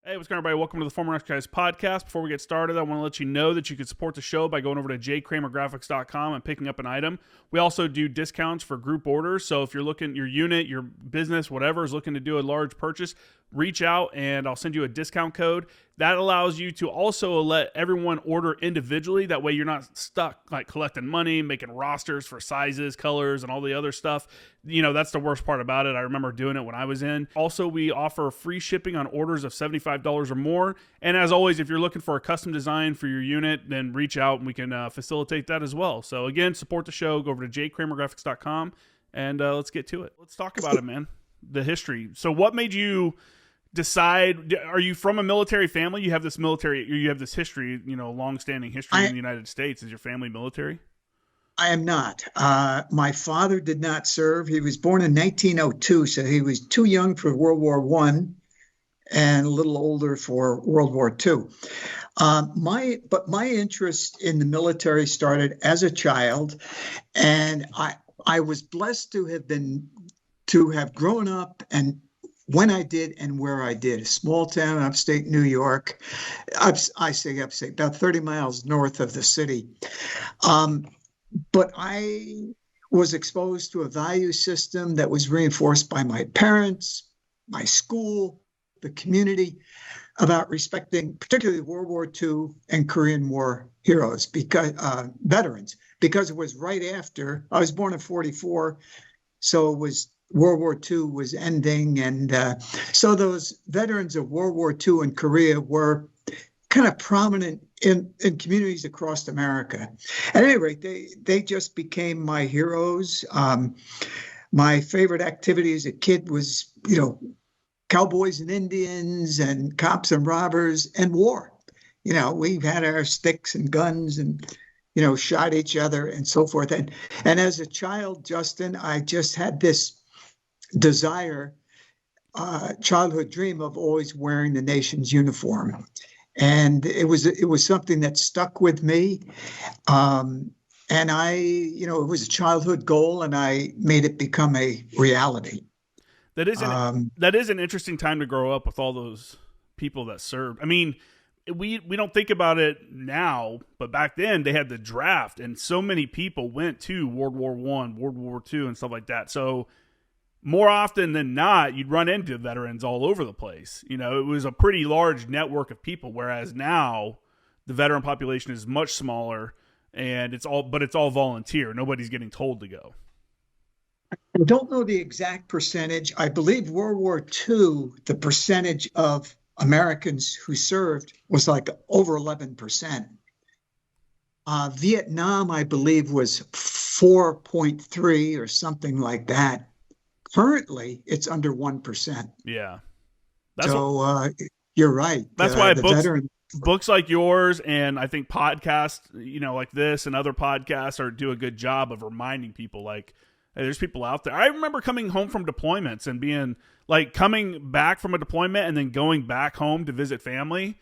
Hey, what's going on, everybody? Welcome to the Former Exercise Podcast. Before we get started, I want to let you know that you can support the show by going over to jcramergraphics.com and picking up an item. We also do discounts for group orders, so if you're looking, your unit, your business, whatever, is looking to do a large purchase, reach out and I'll send you a discount code. That allows you to also let everyone order individually. That way you're not stuck like collecting money, making rosters for sizes, colors, and all the other stuff. You know, that's the worst part about it. I remember doing it when I was in. Also, we offer free shipping on orders of $75 or more. And as always, if you're looking for a custom design for your unit, then reach out and we can facilitate that as well. So again, support the show. Go over to jcramergraphics.com and let's get to it. Let's talk about it, man. The history. So what made you decide? Are you from a military family? You have this history, you know, long-standing history in the United States. Is your family military? I am not. My father did not serve. He was born in 1902, so he was too young for World War I and a little older for World War II. But my interest in the military started as a child, and I was blessed to have grown up and when I did and where I did. A small town, upstate New York. I say upstate, about 30 miles north of the city. But I was exposed to a value system that was reinforced by my parents, my school, the community, about respecting particularly World War II and Korean War heroes, because veterans, because it was right after. I was born in 1944, so it was World War II was ending, and so those veterans of World War II and Korea were kind of prominent in communities across America. At any rate, they just became my heroes. My favorite activity as a kid was, cowboys and Indians and cops and robbers and war. We had our sticks and guns and, shot each other and so forth. And as a child, Justin, I just had this desire, childhood dream of always wearing the nation's uniform. And it was something that stuck with me. And it was a childhood goal, and I made it become a reality. That is an interesting time to grow up with all those people that served. I mean, we don't think about it now, but back then they had the draft, and so many people went to World War I, World War II, and stuff like that. So more often than not, you'd run into veterans all over the place. It was a pretty large network of people, whereas now the veteran population is much smaller, and it's all volunteer. Nobody's getting told to go. I don't know the exact percentage. I believe World War II, the percentage of Americans who served was like over 11%. Vietnam, I believe, was 4.3 or something like that. Currently, it's under 1%. Yeah. You're right. That's why books like yours and I think podcasts, like this and other podcasts do a good job of reminding people, like, hey, there's people out there. I remember coming home from deployments and being like coming back from a deployment and then going back home to visit family.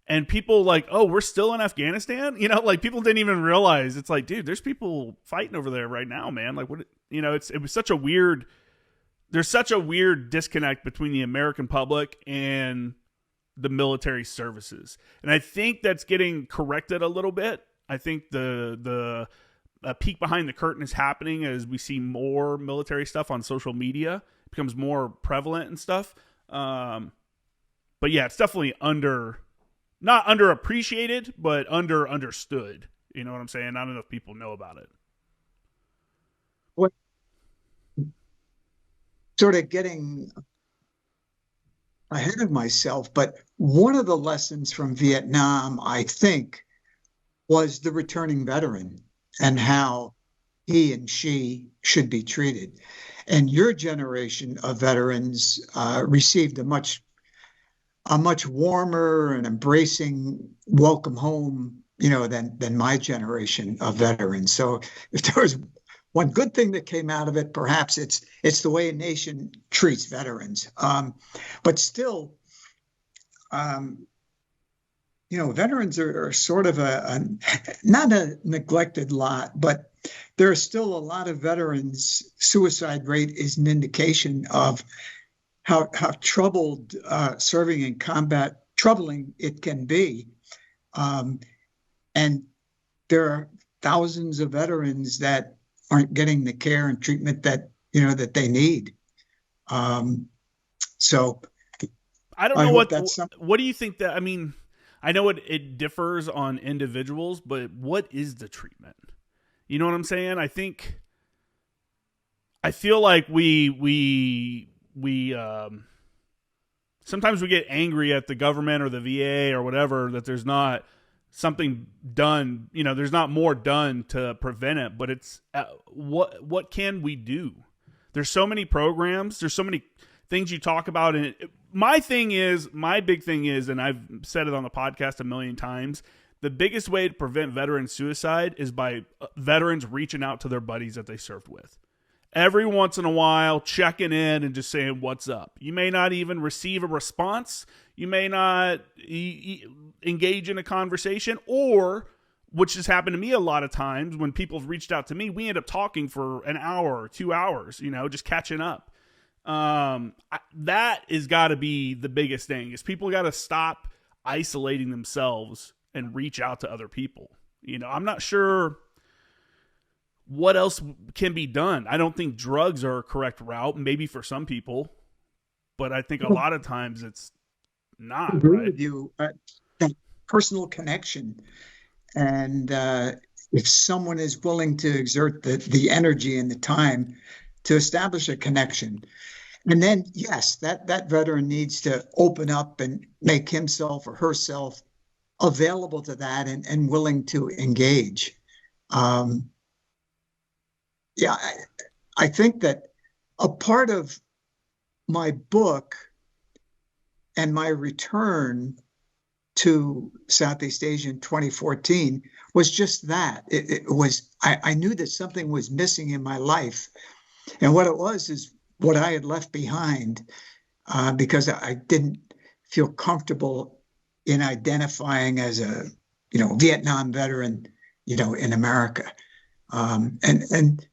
And people like, oh, we're still in Afghanistan? Like people didn't even realize. It's like, dude, there's people fighting over there right now, man. Like, what, it was such a weird... There's such a weird disconnect between the American public and the military services. And I think that's getting corrected a little bit. I think the peek behind the curtain is happening as we see more military stuff on social media. It becomes more prevalent and stuff. But yeah, it's definitely not underappreciated, but understood. You know what I'm saying? Not enough people know about it. What? Sort of getting ahead of myself, but one of the lessons from Vietnam, I think, was the returning veteran and how he and she should be treated. And your generation of veterans received a much warmer and embracing welcome home, than my generation of veterans. So if there was one good thing that came out of it, perhaps it's the way a nation treats veterans. But still, veterans are sort of not a neglected lot, but there are still a lot of veterans. Suicide rate is an indication of how troubled serving in combat troubling it can be. And there are thousands of veterans that aren't getting the care and treatment that, that they need. So I don't know what do you think that, I mean, I know it differs on individuals, but what is the treatment? You know what I'm saying? I feel like we sometimes we get angry at the government or the VA or whatever that there's not something done, there's not more done to prevent it, but it's what can we do? There's so many programs, there's so many things you talk about, and my big thing is, and I've said it on the podcast a million times, the biggest way to prevent veteran suicide is by veterans reaching out to their buddies that they served with. Every once in a while, checking in and just saying, what's up? You may not even receive a response. You may not engage in a conversation, or, which has happened to me a lot of times, when people have reached out to me, we end up talking for an hour or 2 hours, just catching up. That has got to be the biggest thing, is people got to stop isolating themselves and reach out to other people. I'm not sure what else can be done. I don't think drugs are a correct route, maybe for some people, but I think a lot of times it's not. I agree with you. That personal connection, and if someone is willing to exert the energy and the time to establish a connection, and then yes, that veteran needs to open up and make himself or herself available to that and willing to engage. Yeah, I think that a part of my book and my return to Southeast Asia in 2014 was just that. I knew that something was missing in my life. And what it was is what I had left behind, because I didn't feel comfortable in identifying as a, Vietnam veteran, in America. And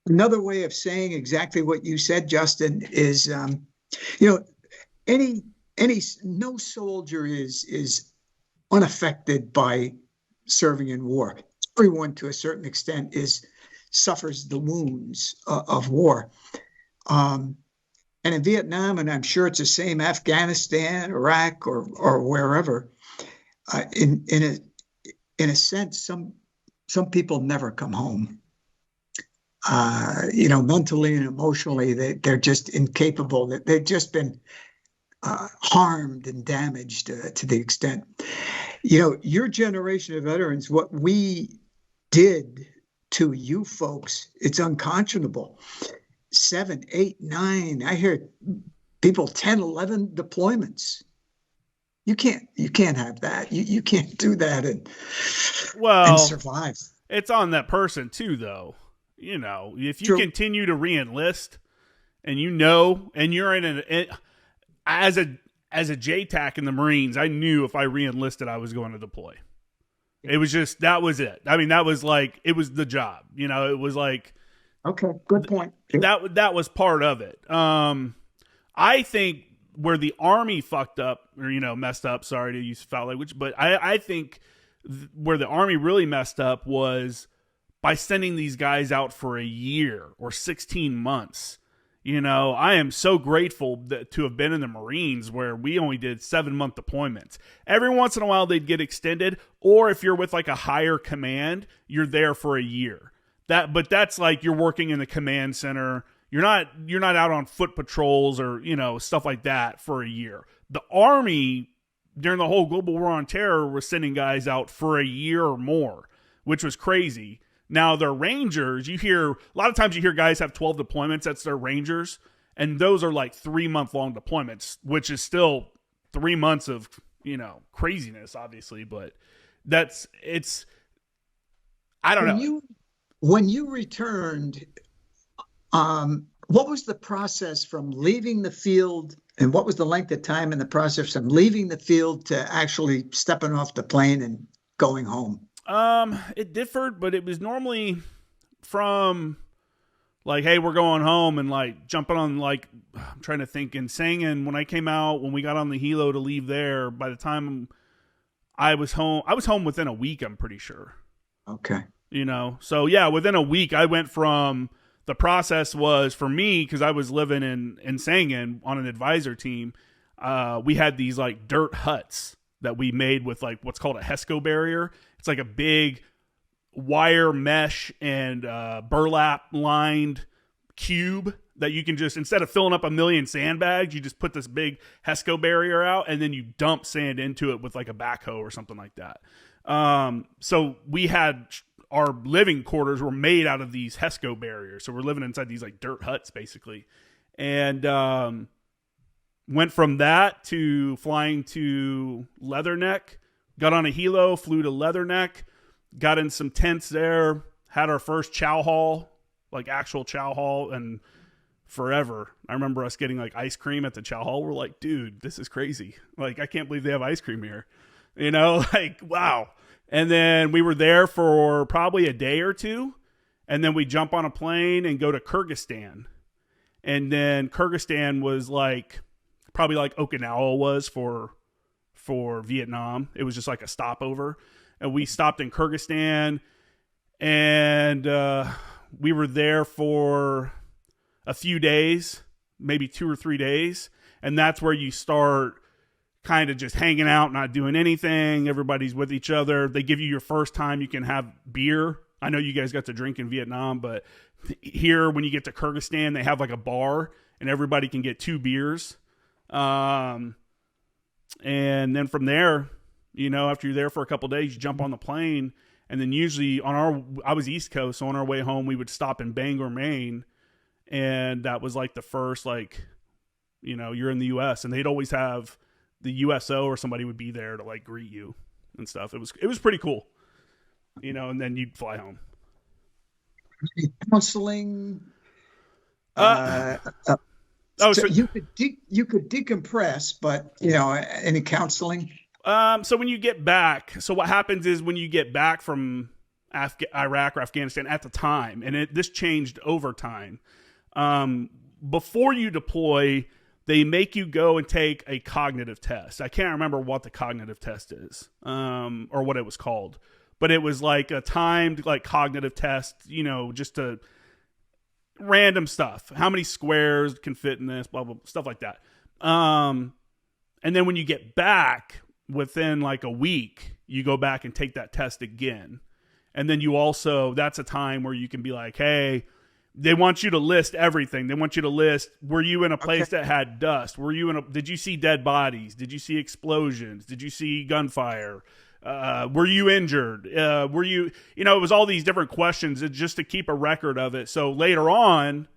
another way of saying exactly what you said, Justin, is, no soldier is unaffected by serving in war. Everyone, to a certain extent, suffers the wounds of war. And in Vietnam, and I'm sure it's the same, Afghanistan, Iraq, or wherever, in a sense, some people never come home. Mentally and emotionally, they're just incapable. They've just been harmed and damaged to the extent. Your generation of veterans, what we did to you folks, it's unconscionable. 7, 8, 9. I hear people 10, 11 deployments. You can't have that. You can't do that and survive. It's on that person too, though. If you True. continue to re-enlist, and and you're as a JTAC in the Marines, I knew if I re-enlisted, I was going to deploy. It was just, that was it. I mean, that was like, it was the job. It was like, okay, good point. That was part of it. I think where the Army fucked up, or messed up. Sorry to use foul language, but I think where the Army really messed up was by sending these guys out for a year or 16 months. I am so grateful to have been in the Marines, where we only did 7-month deployments. Every once in a while they'd get extended, or if you're with like a higher command, you're there for a year. But that's like you're working in the command center. You're not out on foot patrols or, stuff like that for a year. The Army, during the whole global war on terror, was sending guys out for a year or more, which was crazy. Now, their Rangers, a lot of times you hear guys have 12 deployments. That's their Rangers. And those are like 3-month-long deployments, which is still 3 months of, craziness, obviously. But I don't know. When you returned, what was the process from leaving the field, and what was the length of time in the process from leaving the field to actually stepping off the plane and going home? It differed, but it was normally from like, hey, we're going home, and like jumping on, like, I'm trying to think, in Sangin, when I came out, when we got on the helo to leave there, by the time I was home within a week, I'm pretty sure. Okay. So yeah, within a week, I went from, the process was for me, because I was living in Sangin on an advisor team. We had these like dirt huts that we made with like what's called a HESCO barrier. It's like a big wire mesh and burlap lined cube that you can just, instead of filling up a million sandbags, you just put this big HESCO barrier out, and then you dump sand into it with like a backhoe or something like that. So we had, our living quarters were made out of these HESCO barriers. So we're living inside these like dirt huts basically. And went from that to flying to Leatherneck, got on a helo, flew to Leatherneck, got in some tents there, had our first chow hall, like actual chow hall, and forever. I remember us getting like ice cream at the chow hall. We're like, dude, this is crazy. Like, I can't believe they have ice cream here. Like, wow. And then we were there for probably a day or two. And then we jump on a plane and go to Kyrgyzstan. And then Kyrgyzstan was like, probably like Okinawa was for Vietnam. It was just like a stopover. And we stopped in Kyrgyzstan, and we were there for a few days, maybe 2 or 3 days. And that's where you start kind of just hanging out, not doing anything. Everybody's with each other. They give you your first time you can have beer. I know you guys got to drink in Vietnam, but here, when you get to Kyrgyzstan, they have like a bar, and everybody can get 2 beers. And then from there, after you're there for a couple of days, you jump on the plane, and then usually I was East Coast, so on our way home, we would stop in Bangor, Maine. And that was like the first, like, you're in the US, and they'd always have the USO or somebody would be there to like greet you and stuff. It was pretty cool, and then you'd fly home. Counseling. So you could decompress, but any counseling? So when you get back, so what happens is when you get back from Iraq or Afghanistan at the time, and this changed over time. Before you deploy, they make you go and take a cognitive test. I can't remember what the cognitive test is, or what it was called, but it was like a timed like cognitive test, just to random stuff. How many squares can fit in this, blah, blah, blah, stuff like that. And then when you get back within like a week, you go back and take that test again. And then that's a time where you can be like, hey, they want you to list everything. They want you to list, were you in a place that had dust? Did you see dead bodies? Did you see explosions? Did you see gunfire? Were you injured? It was all these different questions just to keep a record of it. So later on,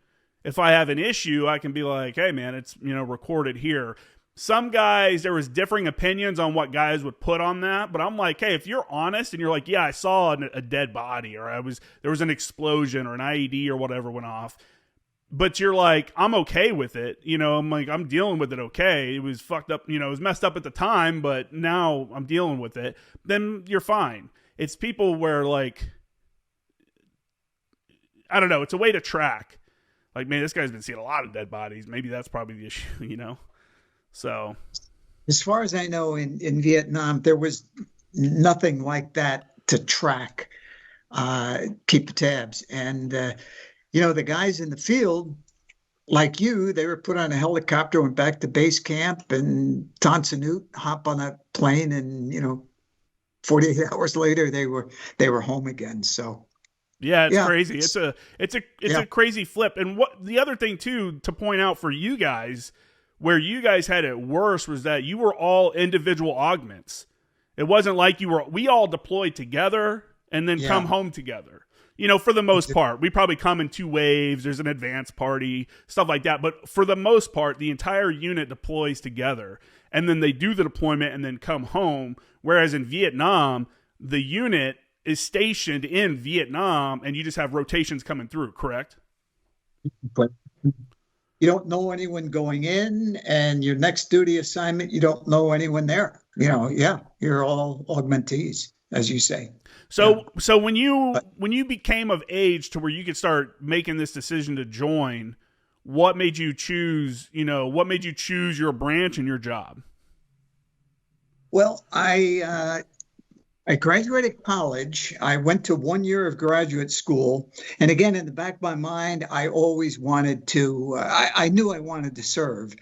if I have an issue, I can be like, hey man, it's, recorded here. Some guys, there was differing opinions on what guys would put on that, but I'm like, hey, if you're honest and you're like, yeah, I saw a dead body, or there was an explosion or an IED or whatever went off, but you're like, I'm okay with it. I'm like, I'm dealing with it. Okay. It was fucked up. It was messed up at the time, but now I'm dealing with it. Then you're fine. It's people where like, I don't know. It's a way to track. Like, man, this guy's been seeing a lot of dead bodies. Maybe that's probably the issue, So, as far as I know, in Vietnam, there was nothing like that to track, keep the tabs. And, the guys in the field, like you, they were put on a helicopter, went back to base camp, and Tonsanut, hop on a plane, and 48 hours later they were home again. So yeah, it's crazy. It's a crazy flip. And what the other thing too to point out for you guys, where you guys had it worse, was that you were all individual augments. It wasn't like we all deployed together and then come home together. For the most part, we probably come in 2 waves. There's an advance party, stuff like that. But for the most part, the entire unit deploys together, and then they do the deployment and then come home. Whereas in Vietnam, the unit is stationed in Vietnam, and you just have rotations coming through, correct? But you don't know anyone going in, and your next duty assignment, you don't know anyone there. You're all augmentees. as you say. So when But you became of age to where you could start making this decision to join, what made you choose, what made you choose your branch and your job? well, I graduated college. I went to 1 year of graduate school, and again, in the back of my mind, I always wanted to. I knew I wanted to serve.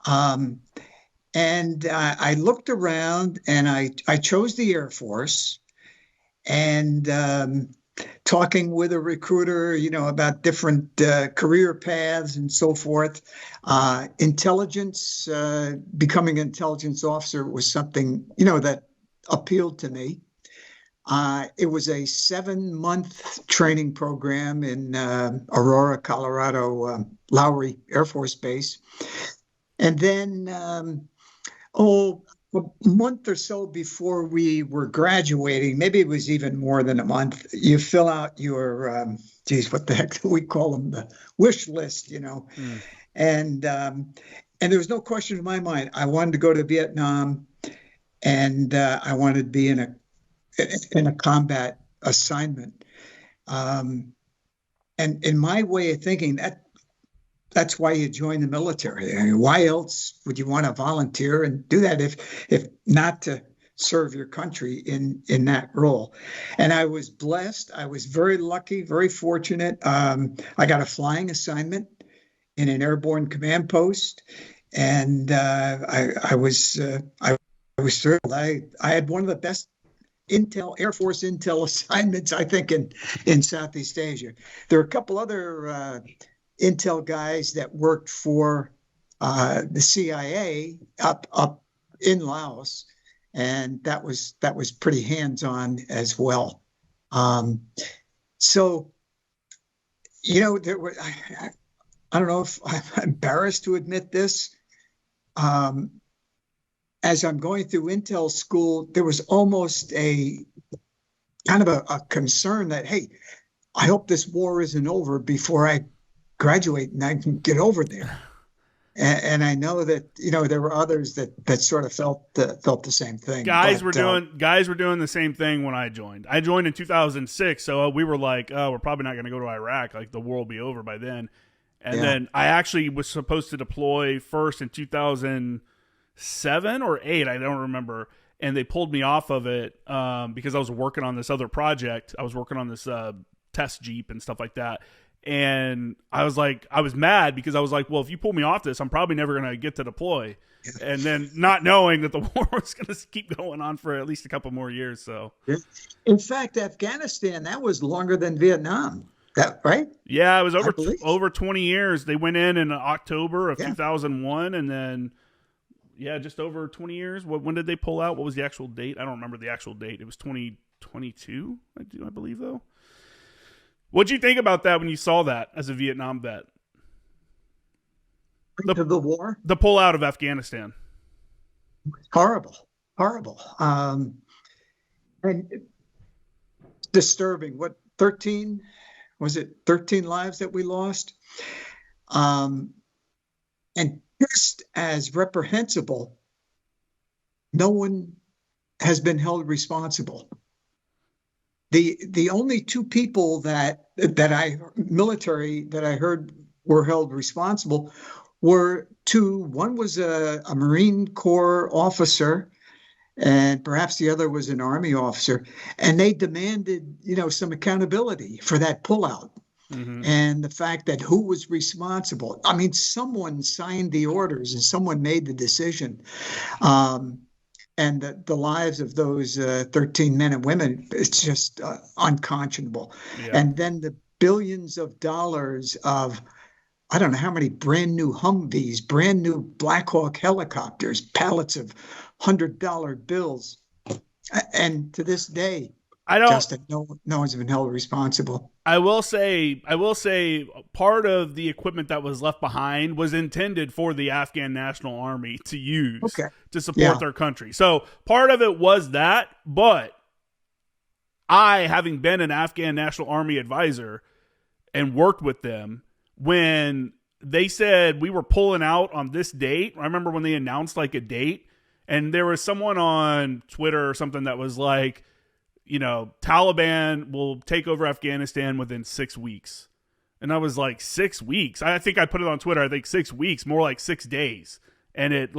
Um, and I looked around, and I chose the Air Force. And talking with a recruiter, about different career paths and so forth. Intelligence, becoming an intelligence officer was something, that appealed to me. It was a 7-month training program in Aurora, Colorado, Lowry Air Force Base. And then, a month or so before we were graduating, maybe it was even more than a month, you fill out your, what the heck do we call them? The wish list, Mm. And there was no question in my mind. I wanted to go to Vietnam, and I wanted to be in a combat assignment. And in my way of thinking, that's why you join the military. I mean, why else would you want to volunteer and do that if not to serve your country in that role? And I was blessed. I was very lucky, very fortunate. I got a flying assignment in an airborne command post, and I was thrilled. I had one of the best Air Force intel assignments, I think, in Southeast Asia. There are a couple other intel guys that worked for the CIA up in Laos, and that was pretty hands-on as well. So, there were. I don't know if I'm embarrassed to admit this. As I'm going through intel school, there was almost a kind of a concern that, hey, I hope this war isn't over before I graduate and I can get over there. And I know that there were others that sort of felt the same thing. Guys were doing the same thing when I joined. I joined in 2006, so we were like, oh, we're probably not going to go to Iraq. Like, the war will be over by then. And then I actually was supposed to deploy first in 2007 or 8, I don't remember. And they pulled me off of it because I was working on this other project. I was working on this test Jeep and stuff like that. And I was mad because I was like, well, if you pull me off this, I'm probably never going to get to deploy. And then not knowing that the war was going to keep going on for at least a couple more years. So, in fact, Afghanistan, that was longer than Vietnam. That right? Yeah, it was over 20 years. They went in October of 2001, and then just over 20 years. When did they pull out? What was the actual date? I don't remember the actual date. It was 2022, I believe, though. What'd you think about that when you saw that as a Vietnam vet? The war? The pullout of Afghanistan. Horrible. And disturbing. What, 13? Was it 13 lives that we lost? And just as reprehensible, no one has been held responsible. The only two people that I heard were held responsible were two. One was a Marine Corps officer, and perhaps the other was an Army officer, and they demanded, some accountability for that pullout. Mm-hmm. And the fact that who was responsible. I mean, someone signed the orders and someone made the decision. And the lives of those 13 men and women, it's just unconscionable. Yeah. And then the billions of dollars of, I don't know how many brand new Humvees, brand new Black Hawk helicopters, pallets of $100 bills. And to this day, Justin, no one's been held responsible. I will say part of the equipment that was left behind was intended for the Afghan National Army to use to support their country. So part of it was that, but I, having been an Afghan National Army advisor and worked with them, when they said we were pulling out on this date, I remember when they announced like a date, and there was someone on Twitter or something that was like, Taliban will take over Afghanistan within 6 weeks. And I was like, 6 weeks? I think I put it on Twitter. I think 6 weeks, more like 6 days. And it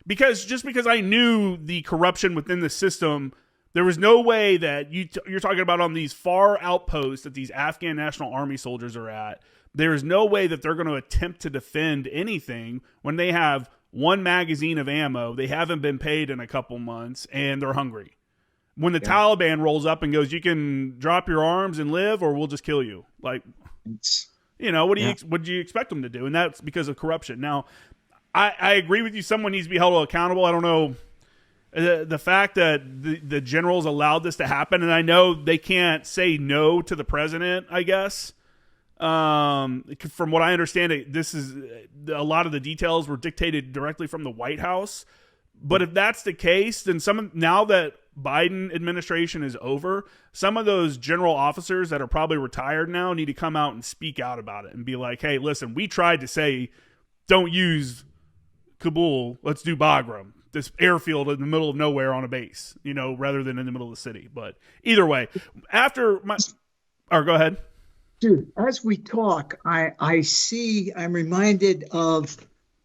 because I knew the corruption within the system, there was no way that you're talking about on these far outposts that these Afghan National Army soldiers are at. There is no way that they're going to attempt to defend anything when they have one magazine of ammo, they haven't been paid in a couple months, and they're hungry. When the Taliban rolls up and goes, you can drop your arms and live, or we'll just kill you. Like, what do you expect them to do? And that's because of corruption. Now, I agree with you. Someone needs to be held accountable. I don't know. The fact that the generals allowed this to happen, and I know they can't say no to the president, I guess. From what I understand, this is a lot of the details were dictated directly from the White House. But if that's the case, then now that Biden administration is over, some of those general officers that are probably retired now need to come out and speak out about it and be like, hey, listen, we tried to say don't use Kabul, let's do Bagram, this airfield in the middle of nowhere on a base, rather than in the middle of the city. But either way, go ahead. Dude, as we talk, I'm reminded of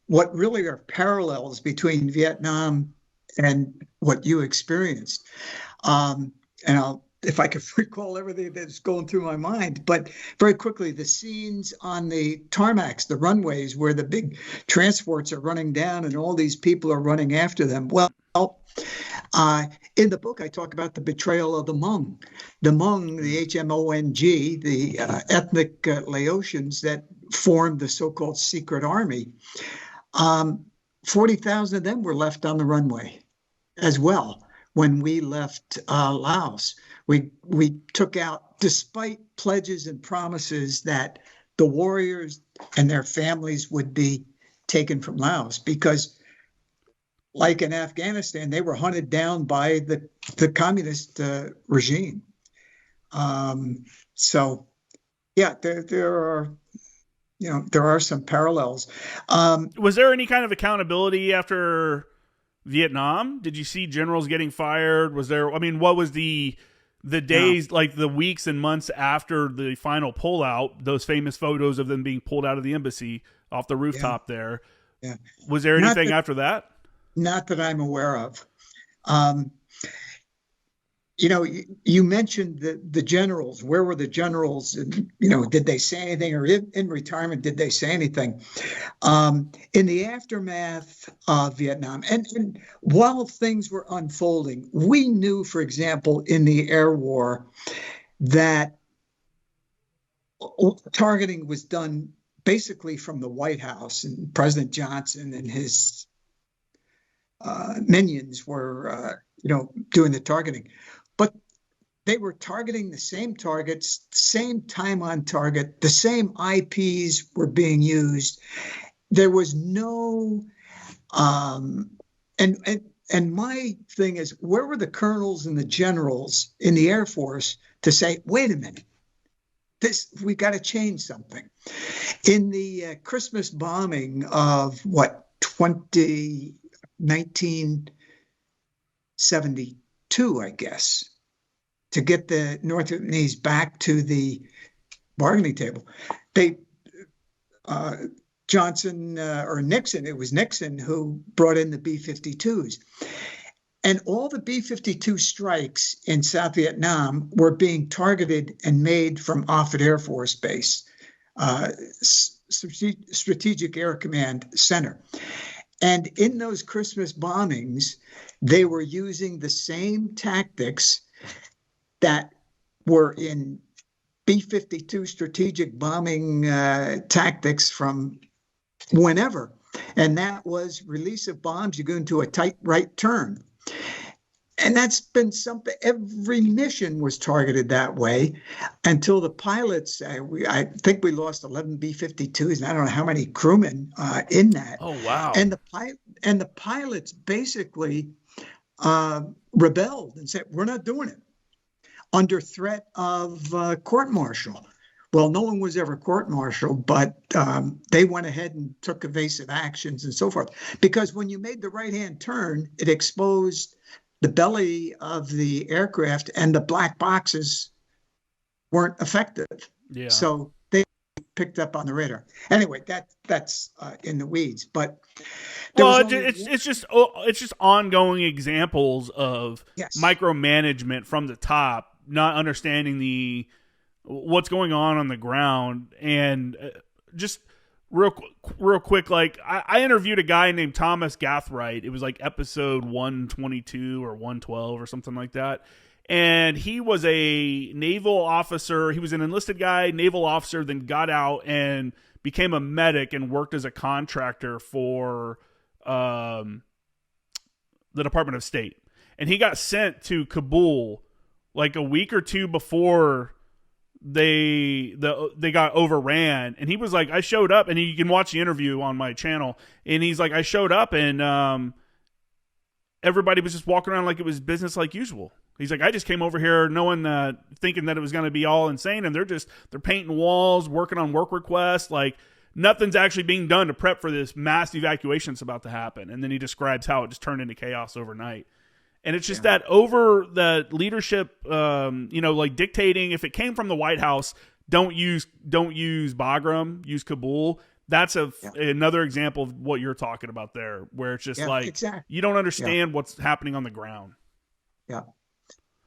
what really are parallels between Vietnam and what you experienced. If I could recall everything that's going through my mind, but very quickly, the scenes on the tarmacs, the runways where the big transports are running down and all these people are running after them. Well, in the book, I talk about the betrayal of the Hmong. The Hmong, the HMONG, the ethnic Laotians that formed the so-called secret army. 40,000 of them were left on the runway as well when we left Laos. We took out, despite pledges and promises that the warriors and their families would be taken from Laos, because like in Afghanistan, they were hunted down by the communist regime. So, yeah, there are some parallels. Was there any kind of accountability after Vietnam? Did you see generals getting fired? What was the days, like the weeks and months after the final pullout, those famous photos of them being pulled out of the embassy off the rooftop there? Yeah. Was there anything after that? Not that I'm aware of. You mentioned the generals. Where were the generals? And, did they say anything? Or in retirement, did they say anything? In the aftermath of Vietnam, and while things were unfolding, we knew, for example, in the air war, that targeting was done basically from the White House, and President Johnson and his minions were, doing the targeting. But they were targeting the same targets, same time on target, the same IPs were being used. There was no, and my thing is, where were the colonels and the generals in the Air Force to say, wait a minute, we got to change something? In the Christmas bombing of 1972, I guess, to get the North Vietnamese back to the bargaining table, Johnson or Nixon, it was Nixon who brought in the B-52s. And all the B-52 strikes in South Vietnam were being targeted and made from Offutt Air Force Base, Strategic Air Command Center. And in those Christmas bombings, they were using the same tactics that were in B-52 strategic bombing tactics from whenever. And that was release of bombs, you go into a tight right turn. And that's been something, every mission was targeted that way until the pilots, I think we lost 11 B-52s, and I don't know how many crewmen in that. Oh, wow. And the pilots basically rebelled and said, we're not doing it, under threat of court-martial. Well, no one was ever court-martialed, but they went ahead and took evasive actions and so forth. Because when you made the right-hand turn, it exposed the belly of the aircraft and the black boxes weren't effective. Yeah. So they picked up on the radar. Anyway, that's in the weeds. But well, it's just ongoing examples of yes. micromanagement from the top, not understanding what's going on the ground, and just real quick. Like I interviewed a guy named Thomas Gathright. It was like episode 122 or 112 or something like that. And he was a naval officer. He was an enlisted guy, naval officer, then got out and became a medic and worked as a contractor for the Department of State. And he got sent to Kabul like a week or two before they got overran. And he was like, I showed up, and you can watch the interview on my channel. And he's like, I showed up, and everybody was just walking around like it was business like usual. He's like, I just came over here knowing, thinking that it was going to be all insane, and they're painting walls, working on work requests, like nothing's actually being done to prep for this mass evacuation that's about to happen. And then he describes how it just turned into chaos overnight. And it's just that leadership, like dictating. If it came from the White House, don't use Bagram, use Kabul. That's another example of what you're talking about there, where it's just you don't understand what's happening on the ground. Yeah.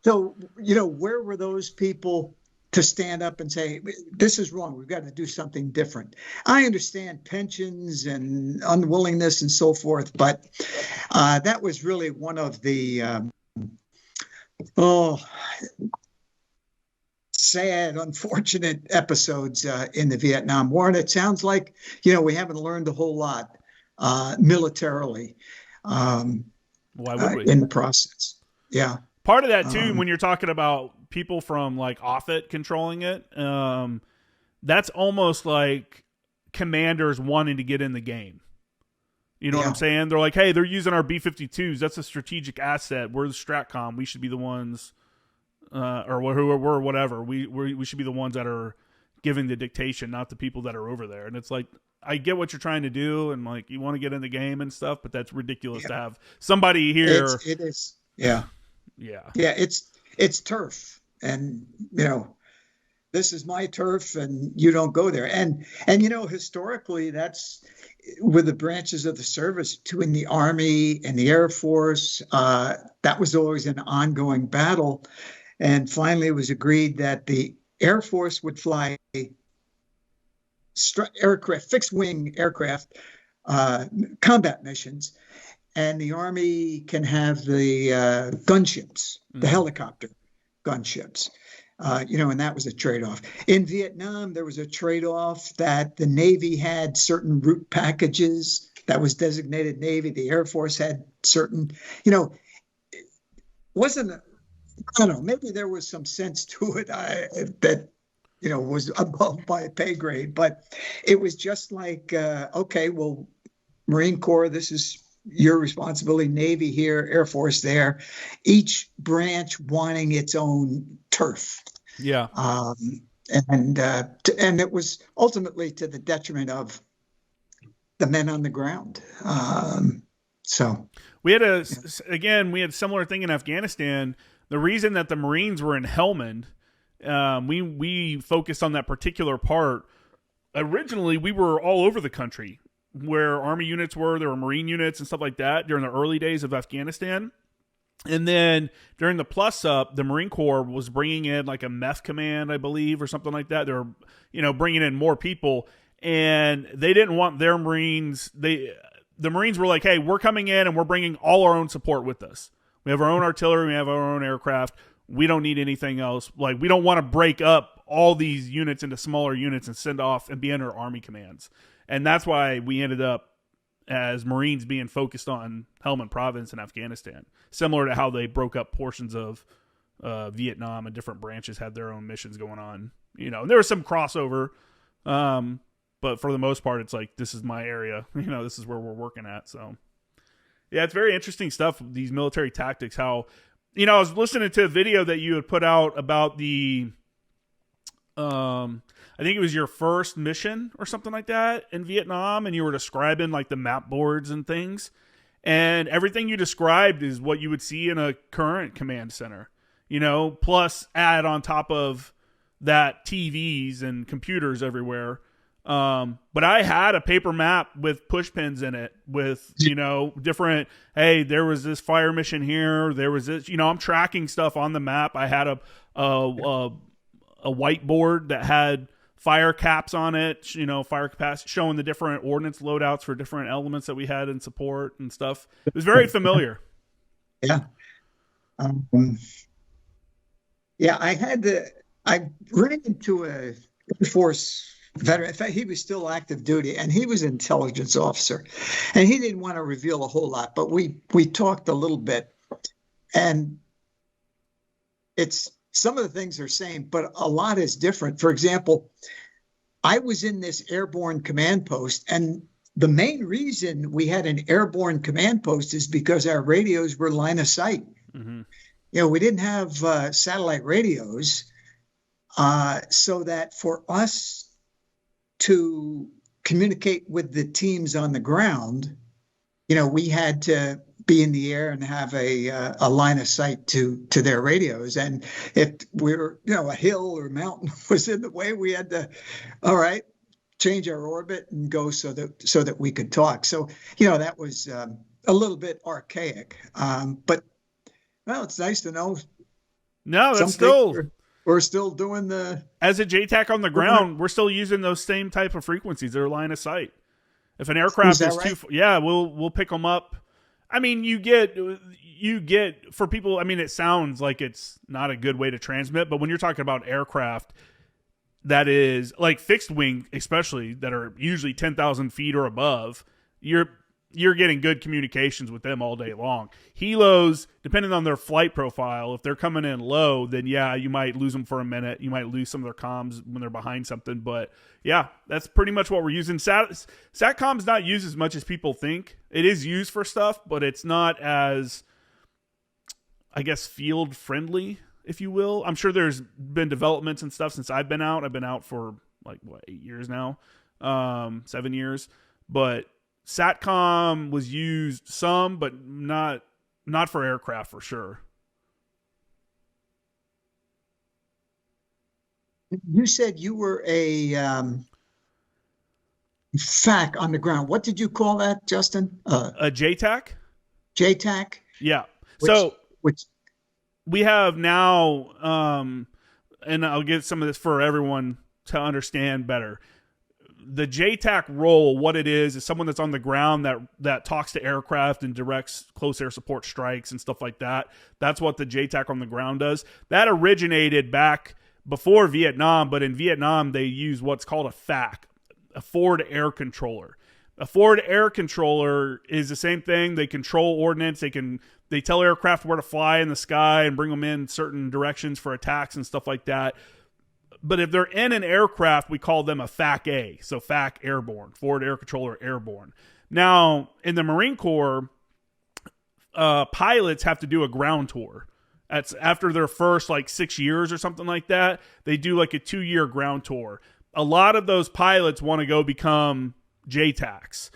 So, where were those people to stand up and say, this is wrong, we've got to do something different? I understand pensions and unwillingness and so forth, but that was really one of the, sad, unfortunate episodes in the Vietnam War. And it sounds like, we haven't learned a whole lot militarily Why would we? in the process. Yeah. Part of that too, when you're talking about people from like Offutt controlling it, that's almost like commanders wanting to get in the game. You know what I'm saying? They're like, hey, they're using our B-52s. That's a strategic asset. We're the Stratcom. We should be the ones, or whatever. We should be the ones that are giving the dictation, not the people that are over there. And it's like, I get what you're trying to do, and like you want to get in the game and stuff, but that's ridiculous to have somebody here. It is. Yeah. Yeah. Yeah, it's turf, and this is my turf, and you don't go there. And historically, that's with the branches of the service between the Army and the Air Force. That was always an ongoing battle, and finally, it was agreed that the Air Force would fly aircraft, fixed wing aircraft, combat missions. And the Army can have the gunships, the helicopter gunships, and that was a trade-off. In Vietnam, there was a trade-off that the Navy had certain route packages that was designated Navy. The Air Force had certain, wasn't, I don't know, maybe there was some sense to it that, was above my pay grade. But it was just like, okay, well, Marine Corps, this is your responsibility, Navy here, Air Force there, each branch wanting its own turf. Yeah. And it was ultimately to the detriment of the men on the ground. So we had a similar thing in Afghanistan. The reason that the Marines were in Helmand, we focused on that particular part. Originally, we were all over the country, where Army units were, there were Marine units and stuff like that during the early days of Afghanistan. And then during the plus up, the Marine Corps was bringing in like a meth command, I believe, or something like that. They were, bringing in more people, and they didn't want their Marines. The Marines were like, hey, we're coming in and we're bringing all our own support with us. We have our own artillery. We have our own aircraft. We don't need anything else. Like, we don't want to break up all these units into smaller units and send off and be under Army commands. And that's why we ended up as Marines being focused on Helmand Province in Afghanistan, similar to how they broke up portions of Vietnam, and different branches had their own missions going on. And there was some crossover, but for the most part, it's like, this is my area. This is where we're working at. So, yeah, it's very interesting stuff, these military tactics. How, I was listening to a video that you had put out about the I think it was your first mission or something like that in Vietnam, and you were describing like the map boards and things. And everything you described is what you would see in a current command center, you know, plus add on top of that TVs and computers everywhere. But I had a paper map with push pins in it with, you know, different, hey, there was this fire mission here. There was this, you know, I'm tracking stuff on the map. I had a whiteboard that had fire caps on it, you know, fire capacity, showing the different ordnance loadouts for different elements that we had in support and stuff. It was very familiar. Yeah. Yeah, I ran into a Air Force veteran. In fact, he was still active duty, and he was an intelligence officer, and he didn't want to reveal a whole lot, but we talked a little bit, and it's some of the things are same, but a lot is different. For example, I was in this airborne command post, and the main reason we had an airborne command post is because our radios were line of sight. Mm-hmm. You know, we didn't have satellite radios, so that for us to communicate with the teams on the ground, you know, we had to be in the air and have a line of sight to their radios. And if we were, you know, a hill or mountain was in the way, we had to, all right, change our orbit and go so that we could talk. So, you know, that was a little bit archaic. But well, it's nice to know. No, that's still. We're still doing the. As a JTAC on the ground, we're still using those same type of frequencies. They're line of sight. If an aircraft is right? Yeah, we'll pick them up. I mean, you get for people. I mean, it sounds like it's not a good way to transmit, but when you're talking about aircraft that is like fixed wing, especially that are usually 10,000 feet or above, you're getting good communications with them all day long. Helos, depending on their flight profile, if they're coming in low, then yeah, you might lose them for a minute. You might lose some of their comms when they're behind something. But yeah, that's pretty much what we're using. Satcom's not used as much as people think. It is used for stuff, but it's not as, I guess, field friendly, if you will. I'm sure there's been developments and stuff since I've been out. I've been out for like, 8 years now? 7 years. But Satcom was used some, but not for aircraft for sure. You said you were a FAC on the ground. What did you call that, Justin? A JTAC? JTAC? Yeah. Which we have now, and I'll get some of this for everyone to understand better. The JTAC role, what it is someone that's on the ground that talks to aircraft and directs close air support strikes and stuff like that. That's what the JTAC on the ground does. That originated back before Vietnam, but in Vietnam they use what's called a FAC, a forward air controller. A forward air controller is the same thing. They control ordnance. They tell aircraft where to fly in the sky and bring them in certain directions for attacks and stuff like that. But if they're in an aircraft, we call them a FAC-A. So FAC Airborne, Forward Air Controller Airborne. Now, in the Marine Corps, pilots have to do a ground tour. That's after their first 6 years or something like that. They do a 2-year ground tour. A lot of those pilots want to go become JTACs.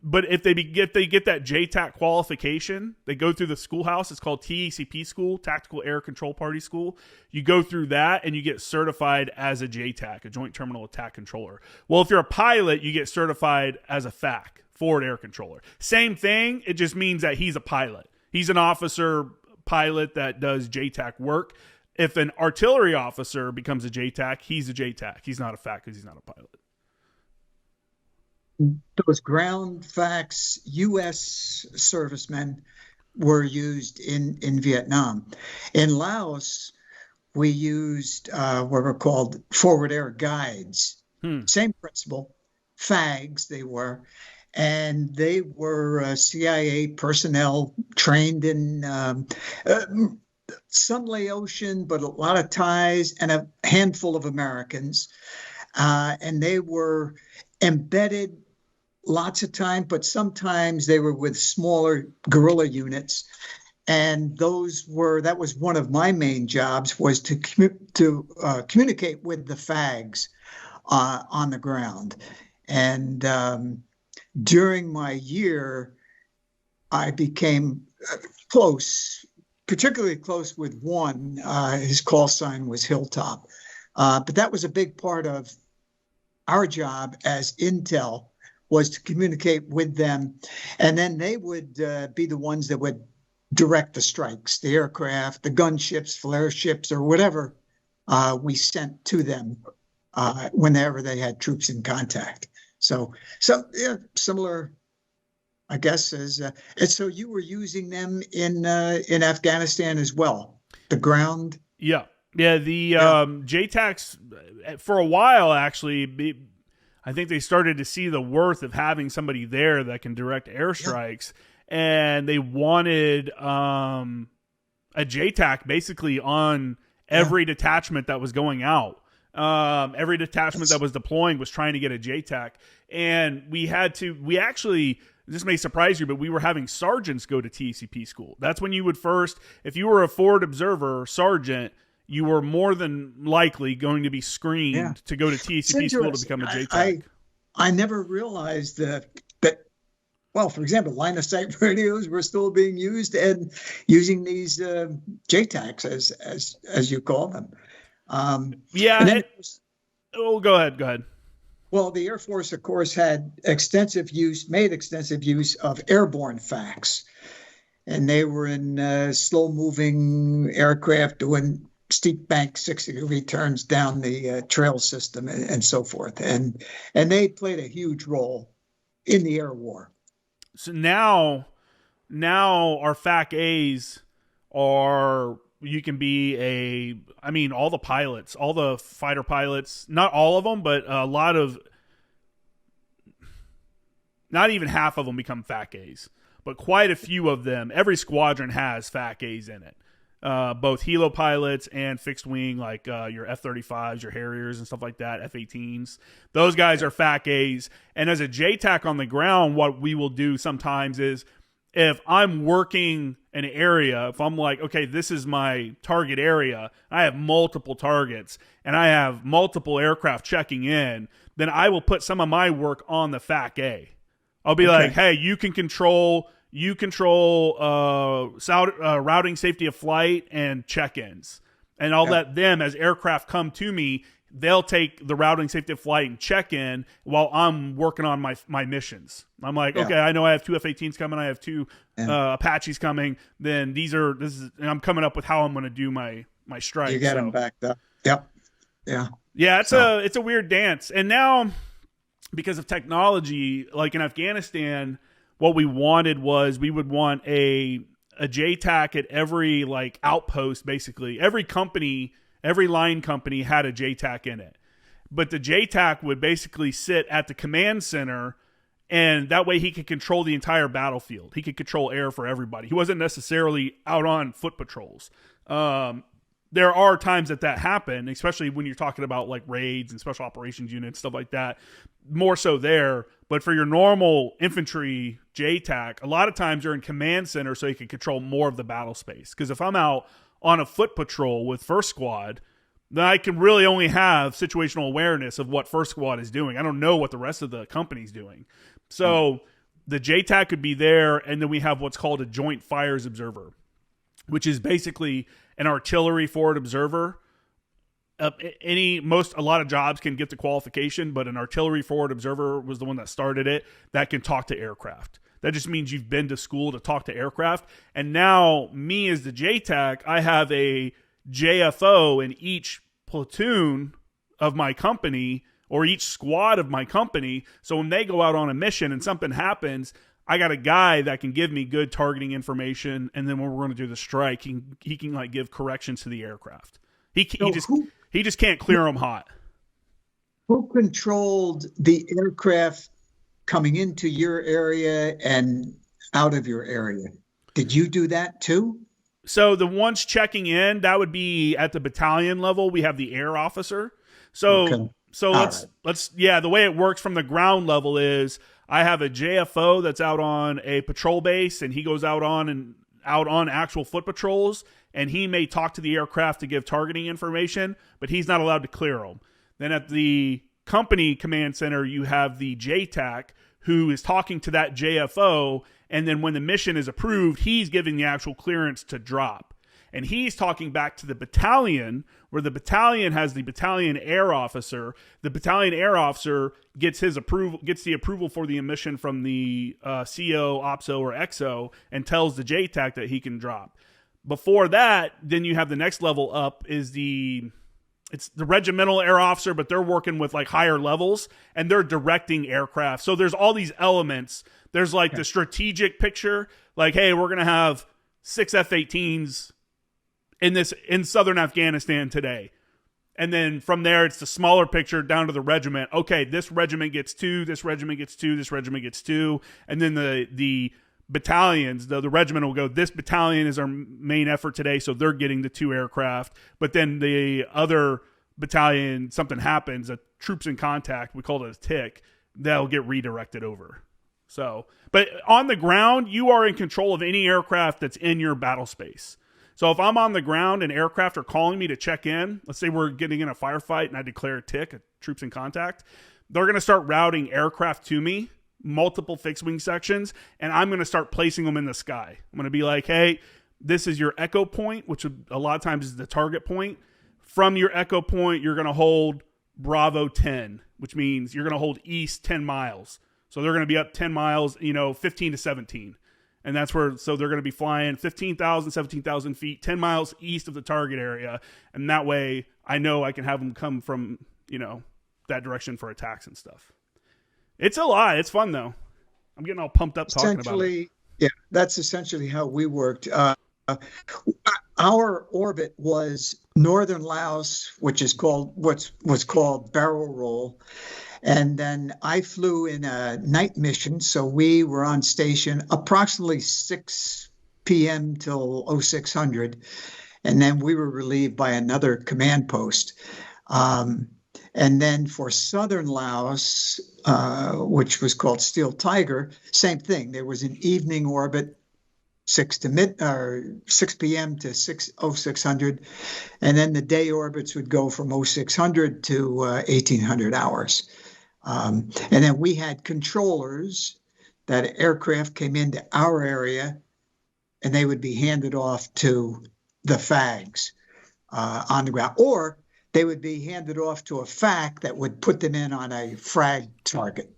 But if they get that JTAC qualification, they go through the schoolhouse. It's called TACP school, Tactical Air Control Party School. You go through that and you get certified as a JTAC, a Joint Terminal Attack Controller. Well, if you're a pilot, you get certified as a FAC, Forward Air Controller. Same thing. It just means that he's a pilot. He's an officer pilot that does JTAC work. If an artillery officer becomes a JTAC, he's a JTAC. He's not a FAC because he's not a pilot. Those ground FACs, U.S. servicemen were used in Vietnam. In Laos, we used what were called forward air guides. Same principle, FAGs they were. And they were CIA personnel trained in some Laotian, but a lot of Thais and a handful of Americans. And they were embedded lots of time, but sometimes they were with smaller guerrilla units. And that was one of my main jobs, was to communicate with the FAGs on the ground. And during my year I became close, particularly close with one. His call sign was Hilltop. But that was a big part of our job as Intel, was to communicate with them. And then they would be the ones that would direct the strikes, the aircraft, the gunships, flare ships, or whatever we sent to them whenever they had troops in contact. So yeah, similar, I guess, as and so you were using them in Afghanistan as well, the ground. Yeah. Yeah, the JTACs for a while actually, I think they started to see the worth of having somebody there that can direct airstrikes, and they wanted a JTAC basically on every detachment that was going out. Every detachment that was deploying was trying to get a JTAC, and we actually, this may surprise you, but we were having sergeants go to TCP school. That's when you would first, if you were a forward observer sergeant, you were more than likely going to be screened to go to TCP school to become a JTAC. I never realized that, well, for example, line of sight radios were still being used and using these JTACs, as you call them. Go ahead. Well, the Air Force, of course, made extensive use of airborne fax. And they were in slow-moving aircraft doing steep bank 60-degree turns down the trail system and so forth. And they played a huge role in the air war. So now our FAC-As are, you can be all the pilots, all the fighter pilots, not all of them, but a lot of, not even half of them become FAC-As, but quite a few of them. Every squadron has FAC-As in it. Both helo pilots and fixed wing, like your F-35s, your Harriers and stuff like that, F-18s. Those guys are FAC-As. And as a JTAC on the ground, what we will do sometimes is, if I'm working an area, if I'm like, okay, this is my target area, I have multiple targets, and I have multiple aircraft checking in, then I will put some of my work on the FAC-A. I'll be like, hey, you control routing, safety of flight, and check-ins. And I'll let them, as aircraft come to me, they'll take the routing, safety of flight, and check-in while I'm working on my missions. I'm like, okay, I know I have 2 F-18s coming. I have 2 Apaches coming. Then and I'm coming up with how I'm going to do my strike. You get them backed up. Yep. Yeah. Yeah, it's a weird dance. And now, because of technology, like in Afghanistan, what we wanted was, we would want a JTAC at every outpost, basically. Every company, every line company had a JTAC in it. But the JTAC would basically sit at the command center, and that way he could control the entire battlefield. He could control air for everybody. He wasn't necessarily out on foot patrols. There are times that happened, especially when you're talking about raids and special operations units, stuff like that. More so there. But for your normal infantry JTAC, a lot of times you're in command center so you can control more of the battle space. Because if I'm out on a foot patrol with first squad, then I can really only have situational awareness of what first squad is doing. I don't know what the rest of the company's doing. So the JTAC could be there, and then we have what's called a joint fires observer, which is basically an artillery forward observer. A lot of jobs can get the qualification, but an artillery forward observer was the one that started it, that can talk to aircraft. That just means you've been to school to talk to aircraft. And now, me as the JTAC, I have a JFO in each platoon of my company, or each squad of my company. So when they go out on a mission and something happens, I got a guy that can give me good targeting information, and then when we're going to do the strike, he can give corrections to the aircraft. He just can't clear them hot. Who controlled the aircraft coming into your area and out of your area? Did you do that too? So the ones checking in, that would be at the battalion level. We have the air officer. So the way it works from the ground level is, I have a JFO that's out on a patrol base, and he goes out on actual foot patrols, and he may talk to the aircraft to give targeting information, but he's not allowed to clear them. Then at the company command center, you have the JTAC, who is talking to that JFO, And then when the mission is approved, he's giving the actual clearance to drop. And he's talking back to the battalion, where the battalion has the battalion air officer. The battalion air officer gets his approval, gets the approval for the emission from the CO, OPSO, or XO, and tells the JTAC that he can drop. Before that, then you have the next level up is it's the regimental air officer, but they're working with like higher levels and they're directing aircraft. So there's all these elements. There's like the strategic picture, like, hey, we're going to have 6 F-18s in southern Afghanistan today. And then from there, it's the smaller picture down to the regiment. Okay, this regiment gets 2, this regiment gets 2, this regiment gets 2. And then the battalions, the regiment will go, this battalion is our main effort today, so they're getting the 2 aircraft. But then the other battalion, something happens, a troops in contact, we call it a tick, they'll get redirected over. So, but on the ground, you are in control of any aircraft that's in your battle space. So if I'm on the ground and aircraft are calling me to check in, let's say we're getting in a firefight and I declare a tick, a troops in contact, they're going to start routing aircraft to me, multiple fixed wing sections, and I'm going to start placing them in the sky. I'm going to be like, hey, this is your echo point, which a lot of times is the target point. From your echo point, you're going to hold Bravo 10, which means you're going to hold east 10 miles. So they're going to be up 10 miles, 15 to 17. And that's where, so they're going to be flying 15,000, 17,000 feet, 10 miles east of the target area. And that way I know I can have them come from, that direction for attacks and stuff. It's a lot. It's fun though. I'm getting all pumped up talking about it. Yeah, that's essentially how we worked. Our orbit was northern Laos, which is called, what's called barrel roll. And then I flew in a night mission. So we were on station approximately 6 p.m. till 0600. And then we were relieved by another command post. And then for southern Laos, which was called Steel Tiger, same thing. There was an evening orbit, 6 p.m. to 0600. And then the day orbits would go from 0600 to 1800 hours. And then we had controllers that aircraft came into our area and they would be handed off to the FAGs on the ground, or they would be handed off to a FAC that would put them in on a frag target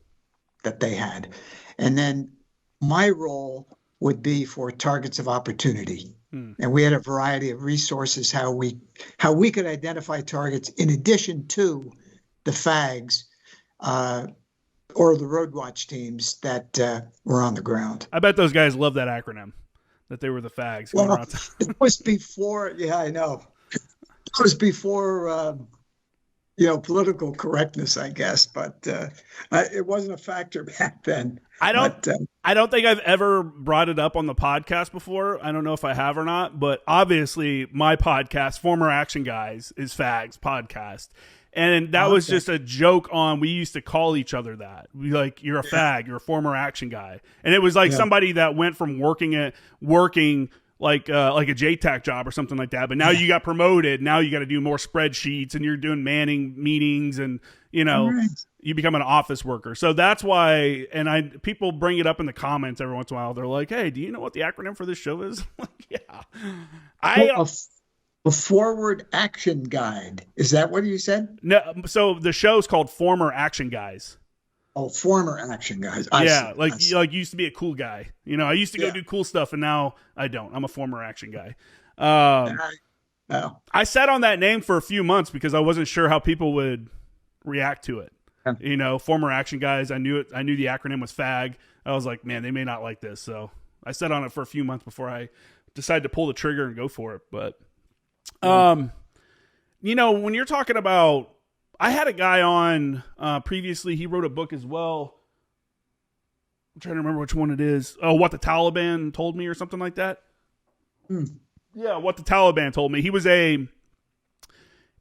that they had. And then my role would be for targets of opportunity. And we had a variety of resources, how we could identify targets in addition to the FAGs or the road watch teams that were on the ground. I bet those guys love that acronym, that they were the FAGs. Well, it was before, yeah, I know. It was before, political correctness, I guess, but it wasn't a factor back then. I don't think I've ever brought it up on the podcast before. I don't know if I have or not, but obviously my podcast, Former Action Guys, is FAGs podcast. And that was just a joke on, we used to call each other that. We like, you're a fag, you're a former action guy. And it was like somebody that went from working like a JTAC job or something like that. But now you got promoted. Now you got to do more spreadsheets and you're doing manning meetings and, you become an office worker. So that's why, and people bring it up in the comments every once in a while. They're like, hey, do you know what the acronym for this show is? I'm like, yeah. A forward action guide. Is that what you said? No. So the show's called Former Action Guys. Oh, former action guys. Like you used to be a cool guy. I used to go do cool stuff, and now I don't. I'm a former action guy. I sat on that name for a few months because I wasn't sure how people would react to it. Former action guys. I knew it. I knew the acronym was FAG. I was like, man, they may not like this. So I sat on it for a few months before I decided to pull the trigger and go for it. But, when you're talking about, I had a guy on previously. He wrote a book as well. I'm trying to remember which one it is. Oh, What the Taliban Told Me or something like that. Yeah, What the Taliban Told Me. He was a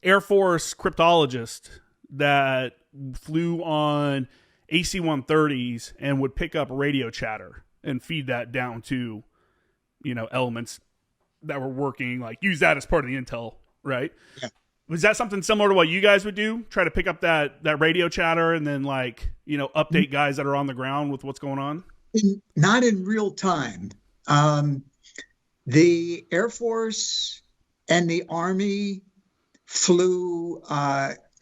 Air Force cryptologist that flew on AC-130s and would pick up radio chatter and feed that down to, elements that were working, like use that as part of the intel, right? Yeah. Was that something similar to what you guys would do? Try to pick up that radio chatter and then update guys that are on the ground with what's going on? not in real time. Um, the Air Force and the Army flew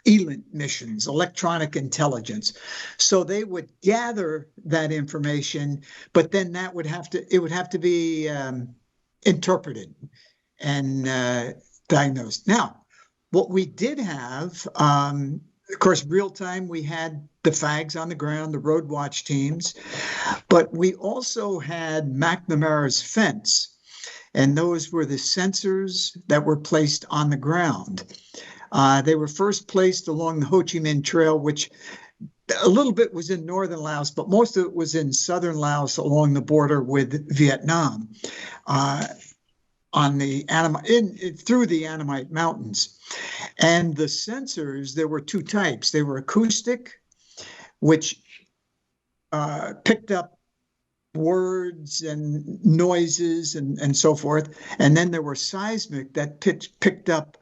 ELINT missions, electronic intelligence. So they would gather that information, but then it would have to be interpreted and diagnosed. Now, what we did have, of course, real time, we had the FAGs on the ground, the road watch teams, but we also had McNamara's fence. And those were the sensors that were placed on the ground. They were first placed along the Ho Chi Minh Trail, which a little bit was in northern Laos, but most of it was in southern Laos along the border with Vietnam, on the through the Annamite Mountains. And the sensors, there were two types. They were acoustic, which picked up words and noises and so forth. And then there were seismic that picked up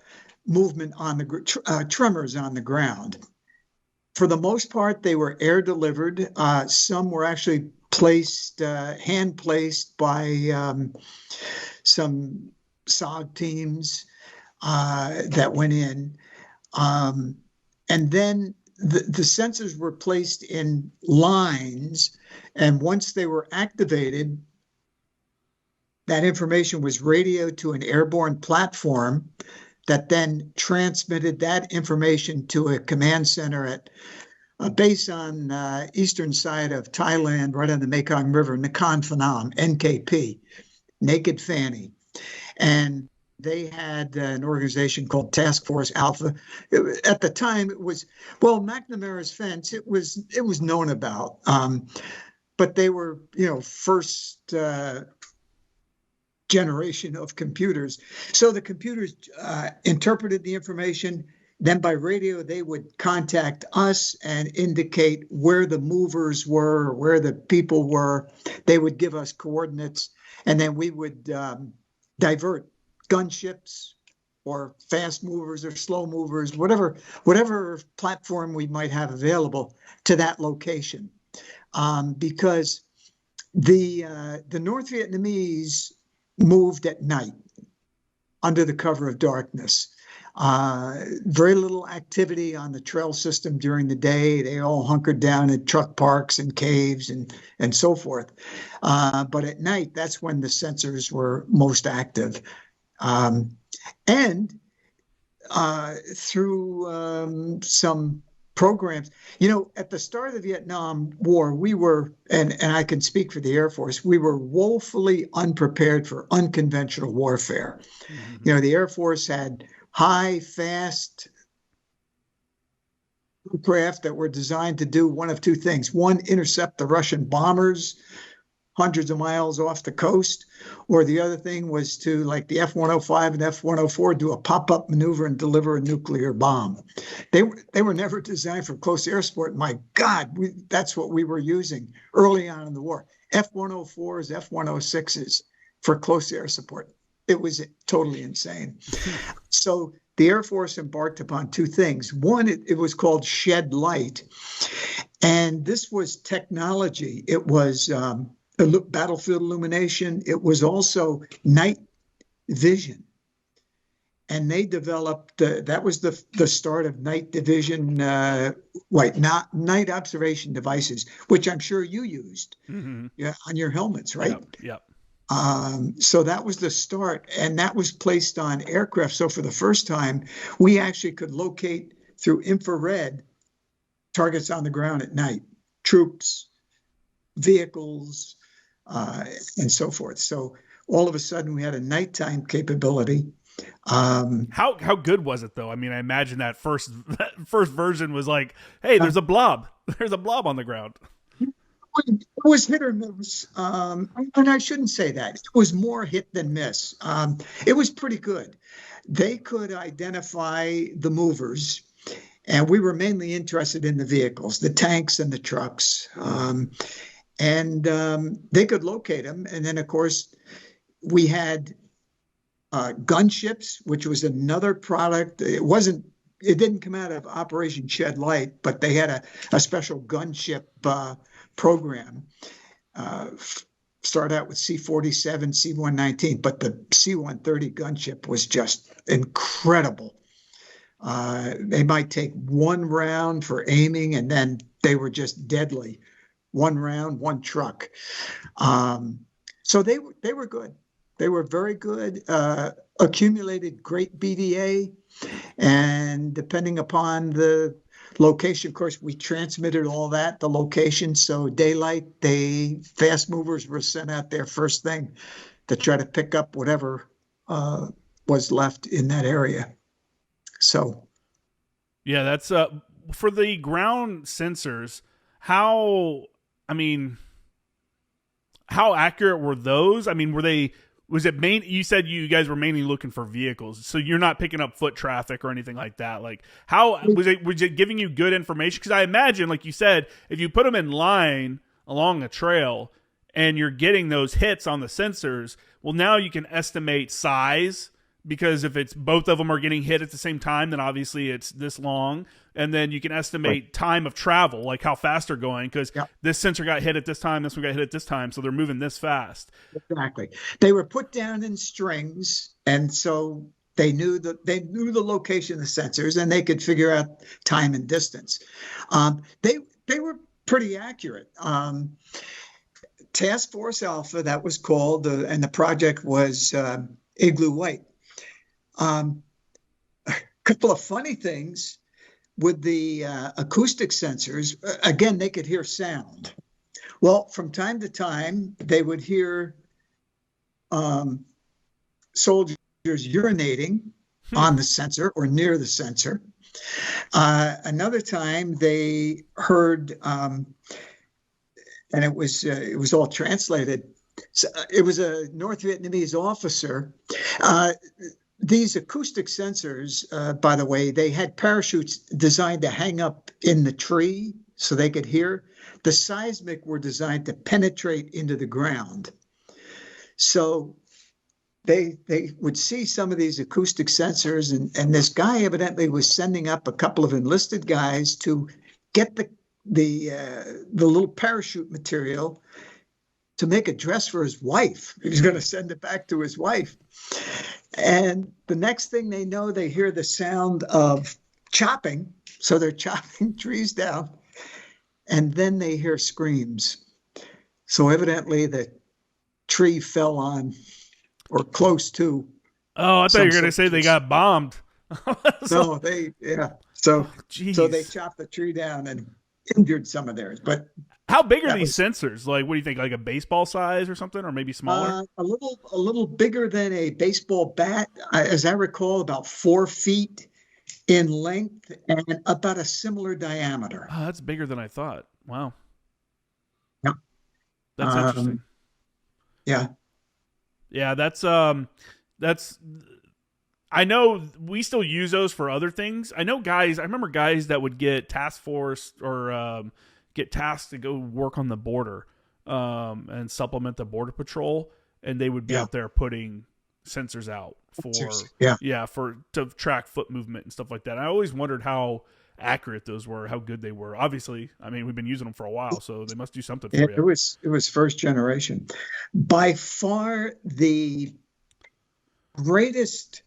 movement on the tremors on the ground. For the most part, they were air delivered. Some were actually placed, hand placed by some SOG teams that went in. And then the sensors were placed in lines, and once they were activated, that information was radioed to an airborne platform that then transmitted that information to a command center at a base on eastern side of Thailand, right on the Mekong River, Nakhon Phanom, NKP, Naked Fanny. And they had an organization called Task Force Alpha. At the time, it was, well, McNamara's fence, it was known about. But they were, first generation of computers. So the computers interpreted the information. Then by radio, they would contact us and indicate where the movers were, where the people were. They would give us coordinates, and then we would divert gunships or fast movers or slow movers, whatever platform we might have available to that location. Because the North Vietnamese moved at night under the cover of darkness. Very little activity on the trail system during the day. They all hunkered down in truck parks and caves and so forth. But at night, that's when the sensors were most active. And through some programs, at the start of the Vietnam War, we were, and I can speak for the Air Force, we were woefully unprepared for unconventional warfare. Mm-hmm. The Air Force had high, fast craft that were designed to do one of two things. One, intercept the Russian bombers hundreds of miles off the coast, or the other thing was to, like the F-105 and F-104, do a pop-up maneuver and deliver a nuclear bomb. They were never designed for close air support. My God, that's what we were using early on in the war. F-104s, F-106s for close air support. It was totally insane. So the Air Force embarked upon two things. One, it was called Shed Light, and this was technology. It was battlefield illumination. It was also night vision. And they developed, that was the start of night division, night observation devices, which I'm sure you used on your helmets, right? Yep. So that was the start, and that was placed on aircraft. So for the first time, we actually could locate through infrared targets on the ground at night, troops, vehicles, and so forth. So all of a sudden, we had a nighttime capability. How good was it though? I mean, I imagine that first version was like, hey, there's a blob. There's a blob on the ground. It was hit or miss, and I shouldn't say that. It was more hit than miss. It was pretty good. They could identify the movers, and we were mainly interested in the vehicles, the tanks and the trucks, and they could locate them. And then, of course, we had gunships, which was another product. It didn't come out of Operation Shed Light, but they had a special gunship program. Start out with C-47, C-119, but the C-130 gunship was just incredible. They might take one round for aiming, and then they were just deadly. One round, one truck. So they were good. They were very good. Accumulated great BDA, and depending upon the location, of course, we transmitted all that, the location. So daylight, fast movers were sent out there first thing to try to pick up whatever was left in that area. So, yeah, that's for the ground sensors. How accurate were those? I mean, was it you said you guys were mainly looking for vehicles, so you're not picking up foot traffic or anything like that. Like, how was it giving you good information? Because I imagine, like you said, if you put them in line along a trail and you're getting those hits on the sensors, well, now you can estimate size, because if it's both of them are getting hit at the same time, then obviously it's this long. And then you can estimate time of travel, like how fast they're going, because this sensor got hit at this time, this one got hit at this time, so they're moving this fast. Exactly. They were put down in strings, and so they knew the location of the sensors, and they could figure out time and distance. They were pretty accurate. Task Force Alpha, that was called, and the project was Igloo White. A couple of funny things with the acoustic sensors. Again, they could hear sound. Well, from time to time, they would hear soldiers urinating on the sensor or near the sensor. Another time, they heard, and it was all translated. So it was a North Vietnamese officer. These acoustic sensors, by the way, they had parachutes designed to hang up in the tree so they could hear. The seismic were designed to penetrate into the ground. So they would see some of these acoustic sensors, and this guy evidently was sending up a couple of enlisted guys to get the little parachute material to make a dress for his wife. He was going to send it back to his wife. And the next thing they know, they hear the sound of chopping. So they're chopping trees down. And then they hear screams. So evidently the tree fell on or close to. Oh, I thought you were going to say they got bombed. So they chopped the tree down and injured some of theirs. But how big are these sensors? Like, what do you think? Like a baseball size or something, or maybe smaller? A little bigger than a baseball bat, as I recall, about 4 feet in length and about a similar diameter. Oh, that's bigger than I thought. Wow. Yeah. That's interesting. Yeah. Yeah, that's I know we still use those for other things. I remember guys that would get task force or get tasked to go work on the border and supplement the border patrol, and they would be out there putting sensors out to track foot movement and stuff like that. I always wondered how accurate those were, how good they were. Obviously, I mean, we've been using them for a while, so they must do something for you. It was first generation. By far the greatest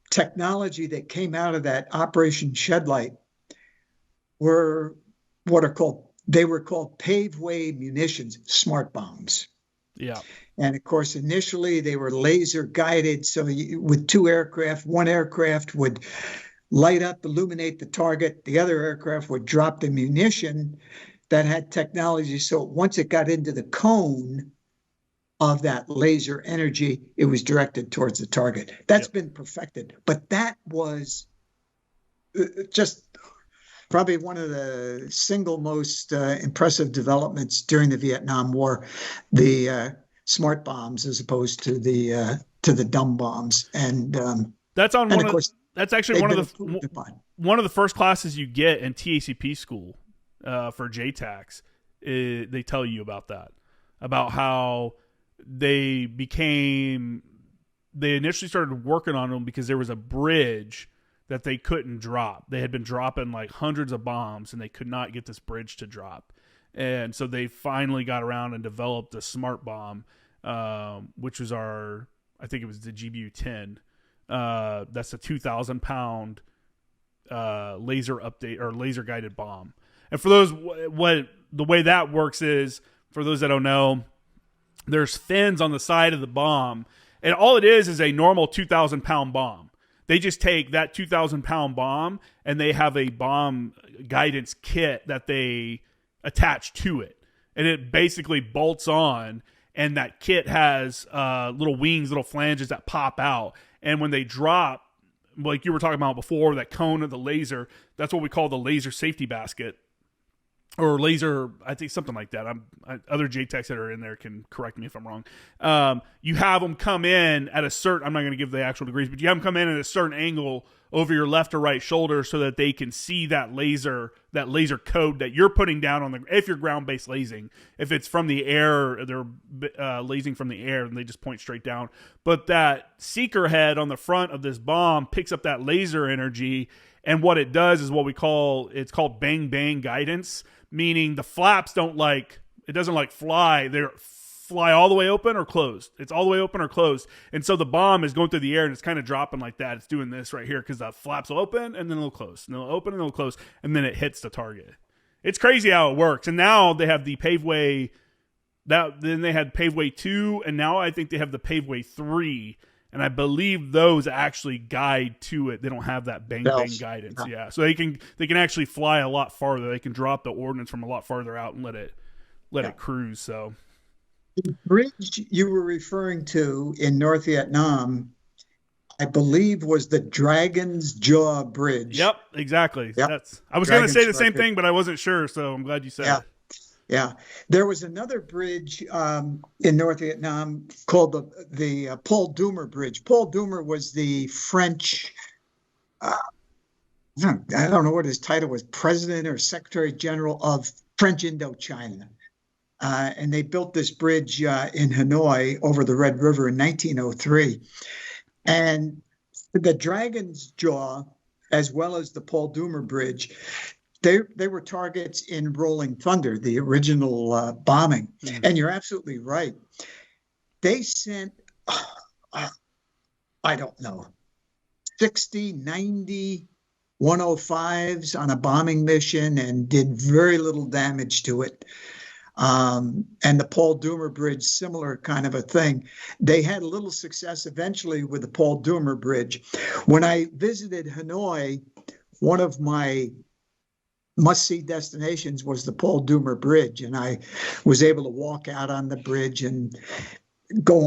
technology that came out of that Operation Shed-Light were they were called Paveway munitions, smart bombs. Yeah. And of course, initially they were laser guided. So with two aircraft, one aircraft would light up, illuminate the target. The other aircraft would drop the munition that had technology. So once it got into the cone of that laser energy, it was directed towards the target. That's been perfected. But that was just probably one of the single most impressive developments during the Vietnam War, the smart bombs as opposed to the dumb bombs. And that's on one of course, that's actually one of the first classes you get in TACP school for JTACs. They tell you about that, about how they initially started working on them because there was a bridge that they couldn't drop. They had been dropping like hundreds of bombs and they could not get this bridge to drop. And so they finally got around and developed a smart bomb, which was I think it was the GBU-10. That's a 2,000-pound laser update or laser guided bomb. And for those, the way that works is, for those that don't know, there's fins on the side of the bomb, and all it is a normal 2,000-pound bomb. They just take that 2,000-pound bomb and they have a bomb guidance kit that they attach to it, and it basically bolts on. And that kit has little wings, little flanges that pop out, and when they drop, like you were talking about before, that cone of the laser, that's what we call the laser safety basket. Or laser, I think something like that. Other JTACs that are in there can correct me if I'm wrong. You have them come in at a certain, I'm not going to give the actual degrees, but you have them come in at a certain angle over your left or right shoulder so that they can see that laser code that you're putting down if you're ground-based lasing. If it's from the air, they're lasing from the air, and they just point straight down. But that seeker head on the front of this bomb picks up that laser energy, and what it does is it's called bang bang guidance, meaning the flaps doesn't fly. They're fly all the way open or closed. It's all the way open or closed. And so the bomb is going through the air and it's kind of dropping like that. It's doing this right here because the flaps will open and then it'll close. And they'll open and they'll close. And then it hits the target. It's crazy how it works. And now they have the Paveway. Then they had Paveway 2. And now I think they have the Paveway 3. And I believe those actually guide to it. They don't have that bang bang guidance. Yeah. So they can actually fly a lot farther. They can drop the ordnance from a lot farther out and let it cruise. So the bridge you were referring to in North Vietnam, I believe, was the Dragon's Jaw Bridge. Yep, exactly. Yep. I was going to say the same thing, but I wasn't sure, so I'm glad you said it. Yeah. There was another bridge in North Vietnam called the Paul Doumer Bridge. Paul Doumer was the French, I don't know what his title was, President or Secretary General of French Indochina. And they built this bridge in Hanoi over the Red River in 1903. And the Dragon's Jaw, as well as the Paul Doumer Bridge, they were targets in Rolling Thunder, the original bombing. Mm. And you're absolutely right. They sent, I don't know, 60, 90 105s on a bombing mission and did very little damage to it. And the Paul Doumer Bridge, similar kind of a thing. They had a little success eventually with the Paul Doumer Bridge. When I visited Hanoi, one of my must-see destinations was the Paul Doumer Bridge, and I was able to walk out on the bridge and go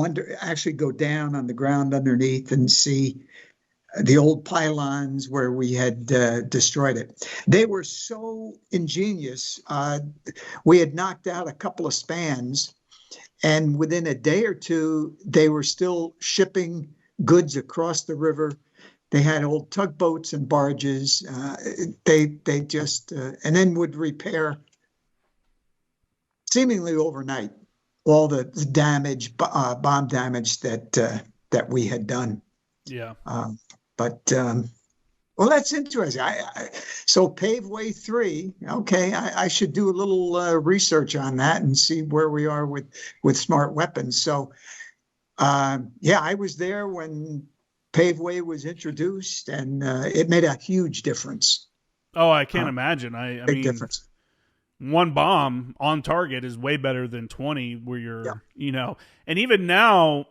down on the ground underneath and see the old pylons where we had destroyed it. They were so ingenious. We had knocked out a couple of spans, and within a day or two, they were still shipping goods across the river. They had old tugboats and barges. They just, and then would repair seemingly overnight all the damage, bomb damage that we had done. Yeah. Well, that's interesting. So Paveway 3, okay, I should do a little research on that and see where we are with smart weapons. So, I was there when Paveway was introduced, and it made a huge difference. Oh, I can't imagine. I big mean, difference. One bomb on target is way better than 20 where you're, and even now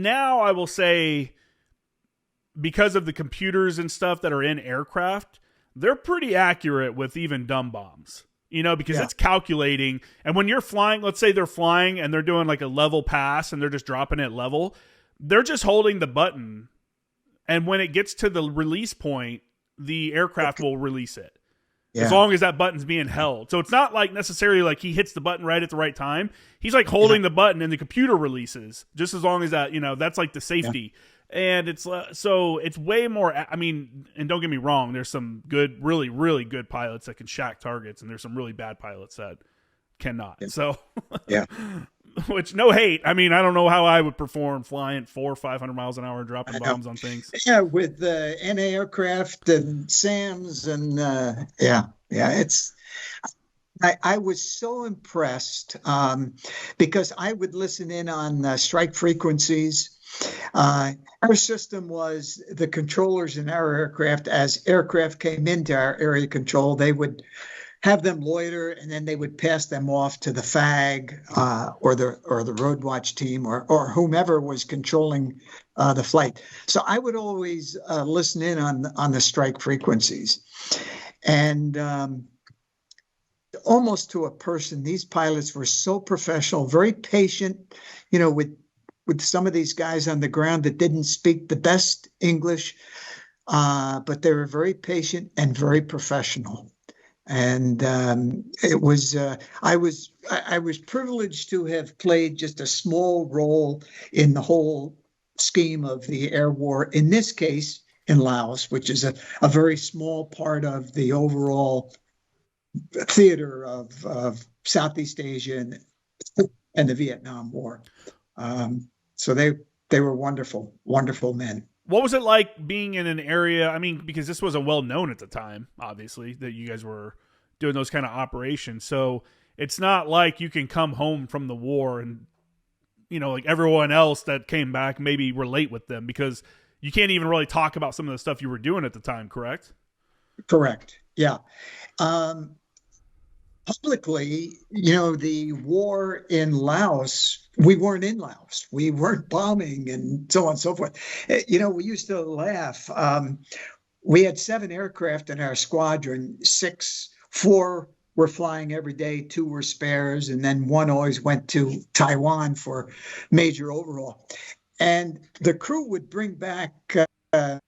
I will say, because of the computers and stuff that are in aircraft, they're pretty accurate with even dumb bombs, because it's calculating. And when you're flying, let's say they're flying and they're doing like a level pass and they're just dropping it level, they're just holding the button. And when it gets to the release point, the aircraft will release it. As long as that button's being held. So it's not like necessarily like he hits the button right at the right time. He's like holding the button and the computer releases just as long as that, that's like the safety. And it's so it's way more. I mean, and don't get me wrong, there's some good, really, really good pilots that can shack targets, and there's some really bad pilots that cannot. Yeah. So, which no hate. I mean, I don't know how I would perform flying 400 or 500 miles an hour, dropping bombs on things. Yeah, with NA aircraft and SAMs and it's I was so impressed because I would listen in on strike frequencies. Our system was the controllers in our aircraft, as aircraft came into our area control, they would have them loiter, and then they would pass them off to the FAG or the road watch team or whomever was controlling the flight. So I would always listen in on the strike frequencies, and almost to a person, these pilots were so professional, very patient, with some of these guys on the ground that didn't speak the best English, but they were very patient and very professional. And it was I was privileged to have played just a small role in the whole scheme of the air war, in this case in Laos, which is a very small part of the overall theater of Southeast Asia and the Vietnam War. So they were wonderful, wonderful men. What was it like being in an area? I mean, because this wasn't well known at the time, obviously, that you guys were doing those kind of operations. So it's not like you can come home from the war and, like everyone else that came back, maybe relate with them, because you can't even really talk about some of the stuff you were doing at the time, correct? Correct. Yeah. Publicly, the war in Laos, we weren't in Laos. We weren't bombing and so on and so forth. We used to laugh. We had 7 aircraft in our squadron, 4 were flying every day, 2 were spares, and then 1 always went to Taiwan for major overhaul. And the crew would bring back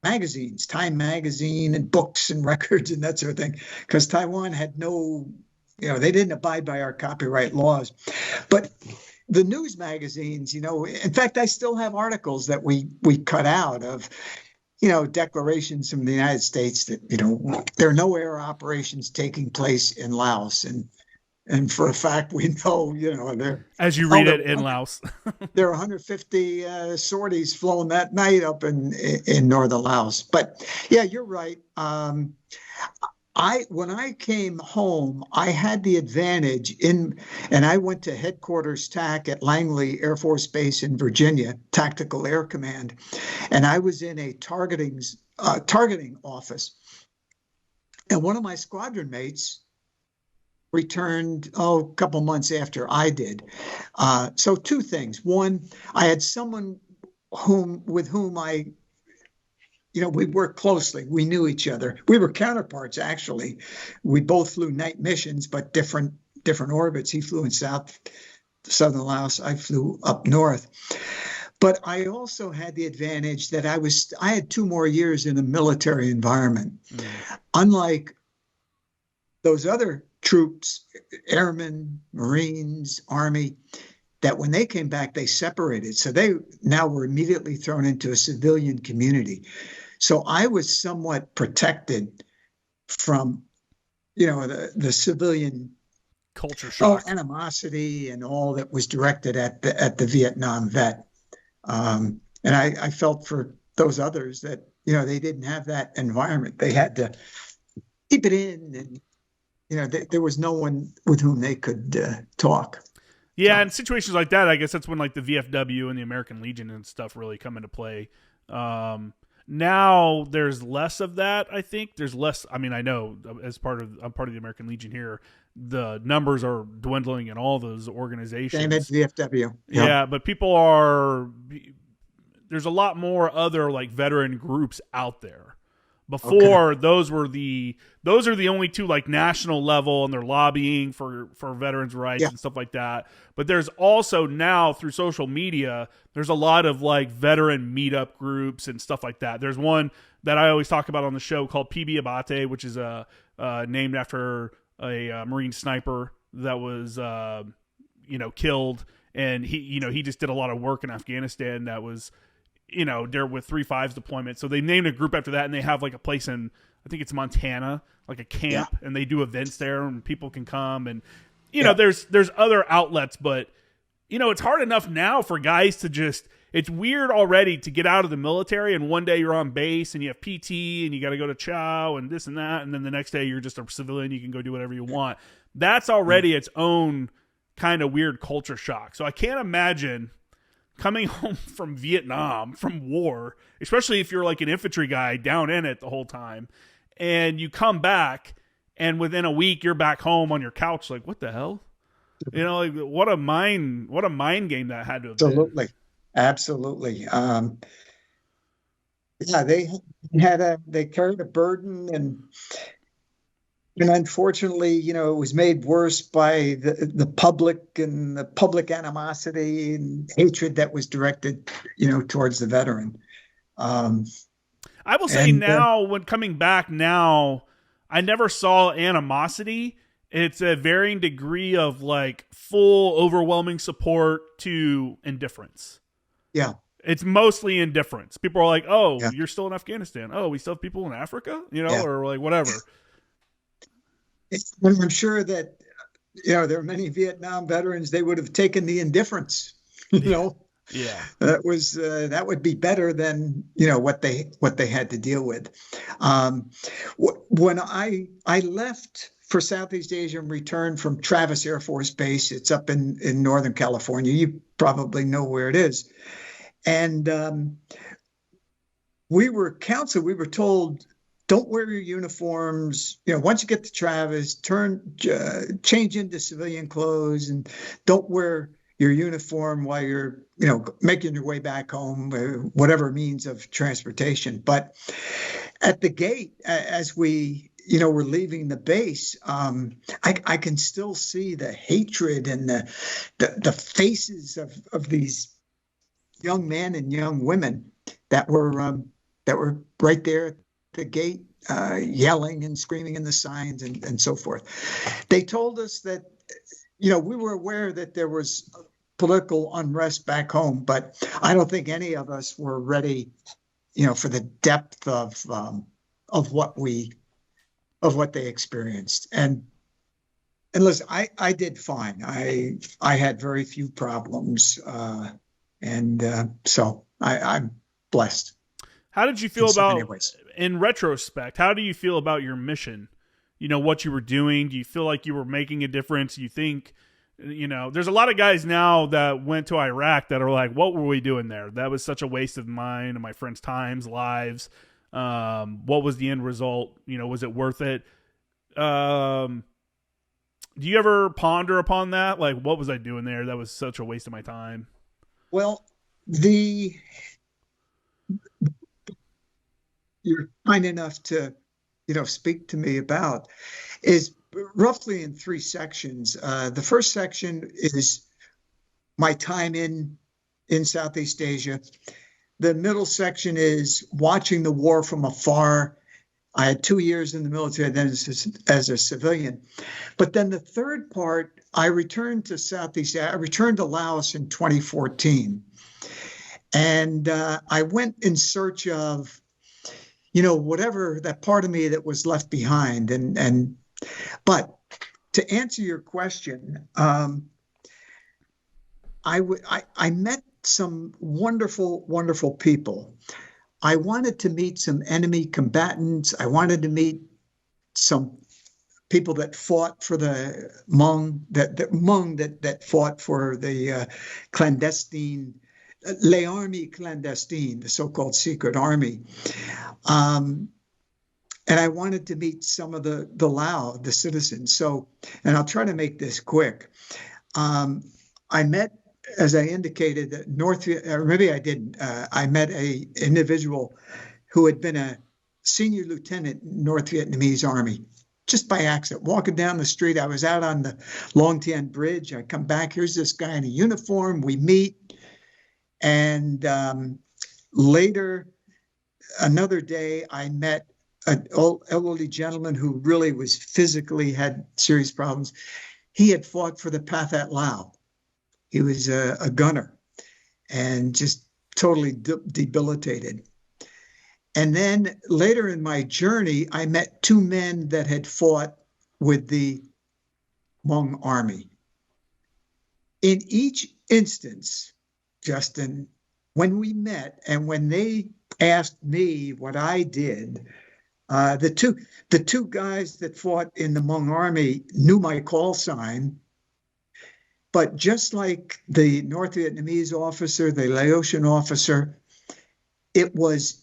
magazines, Time magazine and books and records and that sort of thing, because Taiwan had no, they didn't abide by our copyright laws. But the news magazines, in fact, I still have articles that we cut out of, declarations from the United States that, there are no air operations taking place in Laos. And for a fact, we know, there. As you read it in Laos. There are 150 sorties flown that night up in northern Laos. But yeah, you're right. When I came home, I had the advantage and I went to headquarters TAC at Langley Air Force Base in Virginia, Tactical Air Command, and I was in a targeting office. And one of my squadron mates returned a couple months after I did. So 2 things. One, I had someone with whom I we worked closely. We knew each other. We were counterparts, actually. We both flew night missions, but different orbits. He flew in southern Laos. I flew up north. But I also had the advantage that I had 2 more years in a military environment. Unlike those other troops, airmen, Marines, Army, that when they came back, they separated. So they now were immediately thrown into a civilian community. So I was somewhat protected from, the civilian culture shock, animosity, and all that was directed at the Vietnam vet. And I felt for those others that they didn't have that environment. They had to keep it in, and there was no one with whom they could talk. Yeah, in situations like that, I guess that's when like the VFW and the American Legion and stuff really come into play. Now there's less of that. I think there's less. I mean, I know I'm part of the American Legion here. The numbers are dwindling in all those organizations. Same at VFW. Yeah, but there's a lot more other like veteran groups out there. Before, those are the only 2 like national level, and they're lobbying for veterans' rights and stuff like that. But there's also now through social media, there's a lot of like veteran meetup groups and stuff like that. There's one that I always talk about on the show called PB Abate, which is named after a Marine sniper that was killed, and he just did a lot of work in Afghanistan that was. They're with 3.5's deployment. So they named a group after that, and they have like a place in, I think it's Montana, like a camp, and they do events there, and people can come. And, there's other outlets, but, it's hard enough now for guys to it's weird already to get out of the military, and one day you're on base, and you have PT, and you got to go to chow, and this and that, and then the next day you're just a civilian, you can go do whatever you want. that's already its own kind of weird culture shock. So I can't imagine coming home from Vietnam, from war, especially if you're like an infantry guy down in it the whole time, and you come back and within a week you're back home on your couch like, what the hell? You know, like what a mind game that had to have Absolutely. been. Absolutely. Yeah, they carried a burden, and unfortunately, it was made worse by the public and the public animosity and hatred that was directed, towards the veteran. Um, I will say and now, when coming back now, I never saw animosity. It's a varying degree of like full overwhelming support to indifference. Yeah, It's mostly indifference. People are like, "Oh, yeah, you're still in Afghanistan. Oh, we still have people in Africa," yeah. or like whatever. And I'm sure that there are many Vietnam veterans. They would have taken the indifference. Yeah. That would be better than what they had to deal with. When I left for Southeast Asia and returned from Travis Air Force Base, it's up in Northern California. You probably know where it is. And we were counseled. We were told, don't wear your uniforms. Once you get to Travis, change into civilian clothes, and don't wear your uniform while you're, making your way back home, whatever means of transportation. But at the gate, as we, were leaving the base, I can still see the hatred and the faces of these young men and young women that were right there at the gate, yelling and screaming in the signs and so forth. They told us that, we were aware that there was political unrest back home, but I don't think any of us were ready, for the depth of what they experienced. And listen, I did fine. I had very few problems, so I'm blessed. How did you feel about, ways. in retrospect, how do you feel about your mission? What you were doing? Do you feel like you were making a difference? You think, there's a lot of guys now that went to Iraq that are like, what were we doing there? That was such a waste of mine and my friends' times, lives. What was the end result? Was it worth it? Do you ever ponder upon that? Like, what was I doing there? That was such a waste of my time. Well, you're kind enough to, speak to me about is roughly in 3 sections. The first section is my time in Southeast Asia. The middle section is watching the war from afar. I had 2 years in the military, then as a civilian. But then the third part, I returned to Southeast Asia. I returned to Laos in 2014. And I went in search of, whatever that part of me that was left behind. But to answer your question, I met some wonderful, wonderful people. I wanted to meet some enemy combatants. I wanted to meet some people that fought for the Hmong, that fought for the clandestine, l'armée clandestine, the so-called secret army. And I wanted to meet some of the Lao, the citizens. So, and I'll try to make this quick. I met, as I indicated, or maybe I didn't. I met a individual who had been a senior lieutenant in North Vietnamese Army, just by accident. Walking down the street, I was out on the Long Tien Bridge. I come back, here's this guy in a uniform. We meet. And later, another day, I met an elderly gentleman who really was physically had serious problems. He had fought for the Pathet Lao. He was a gunner and just totally debilitated. And then later in my journey, I met 2 men that had fought with the Hmong army. In each instance, Justin, when we met and when they asked me what I did, The two guys that fought in the Hmong army knew my call sign, but just like the North Vietnamese officer, the Laotian officer, it was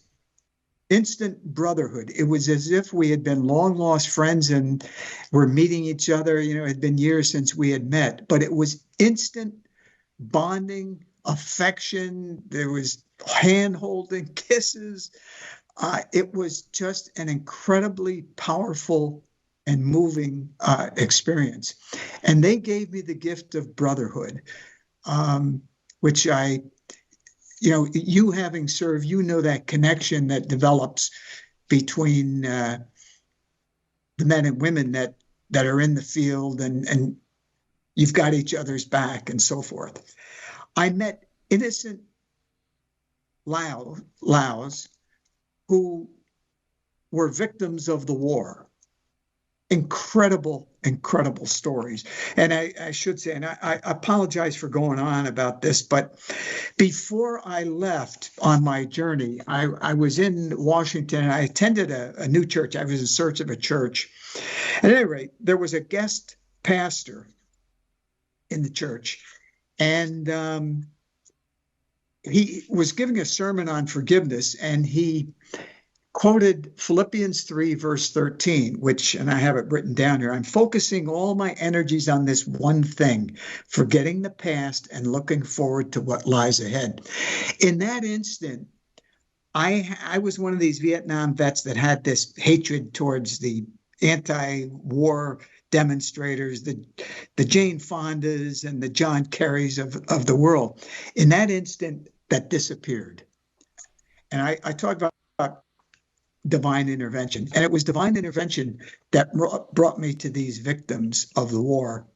instant brotherhood. It was as if we had been long lost friends and were meeting each other. You know, it had been years since we had met, but it was instant bonding, affection. There was hand holding, kisses. It was just an incredibly powerful and moving experience. And they gave me the gift of brotherhood, which you having served, you know that connection that develops between the men and women that are in the field, and you've got each other's back and so forth. I met innocent Laos who were victims of the war. Incredible stories. And I should say, and I apologize for going on about this, but before I left on my journey, I was in Washington and I attended a new church. I was in search of a church. At any rate, there was a guest pastor in the church, and he was giving a sermon on forgiveness, and he quoted Philippians 3, verse 13, which, and I have it written down here, I'm focusing all my energies on this one thing, forgetting the past and looking forward to what lies ahead. In that instant, I was one of these Vietnam vets that had this hatred towards the anti-war demonstrators, the Jane Fondas and the John Kerrys of the world. In that instant, that disappeared. And I talk about divine intervention. And it was divine intervention that brought me to these victims of the war.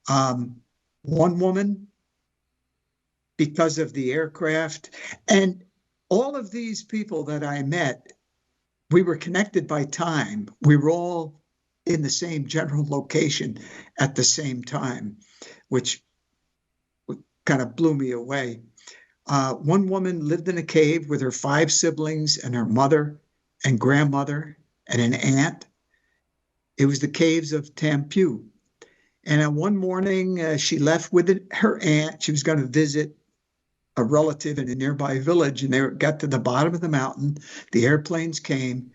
One woman, because of the aircraft, and all of these people that I met, we were connected by time. We were all in the same general location at the same time, which kind of blew me away. One woman lived in a cave with her 5 siblings and her mother and grandmother and an aunt. It was the caves of Tam Phu. And one morning, she left with her aunt. She was going to visit a relative in a nearby village, and they got to the bottom of the mountain. The airplanes came.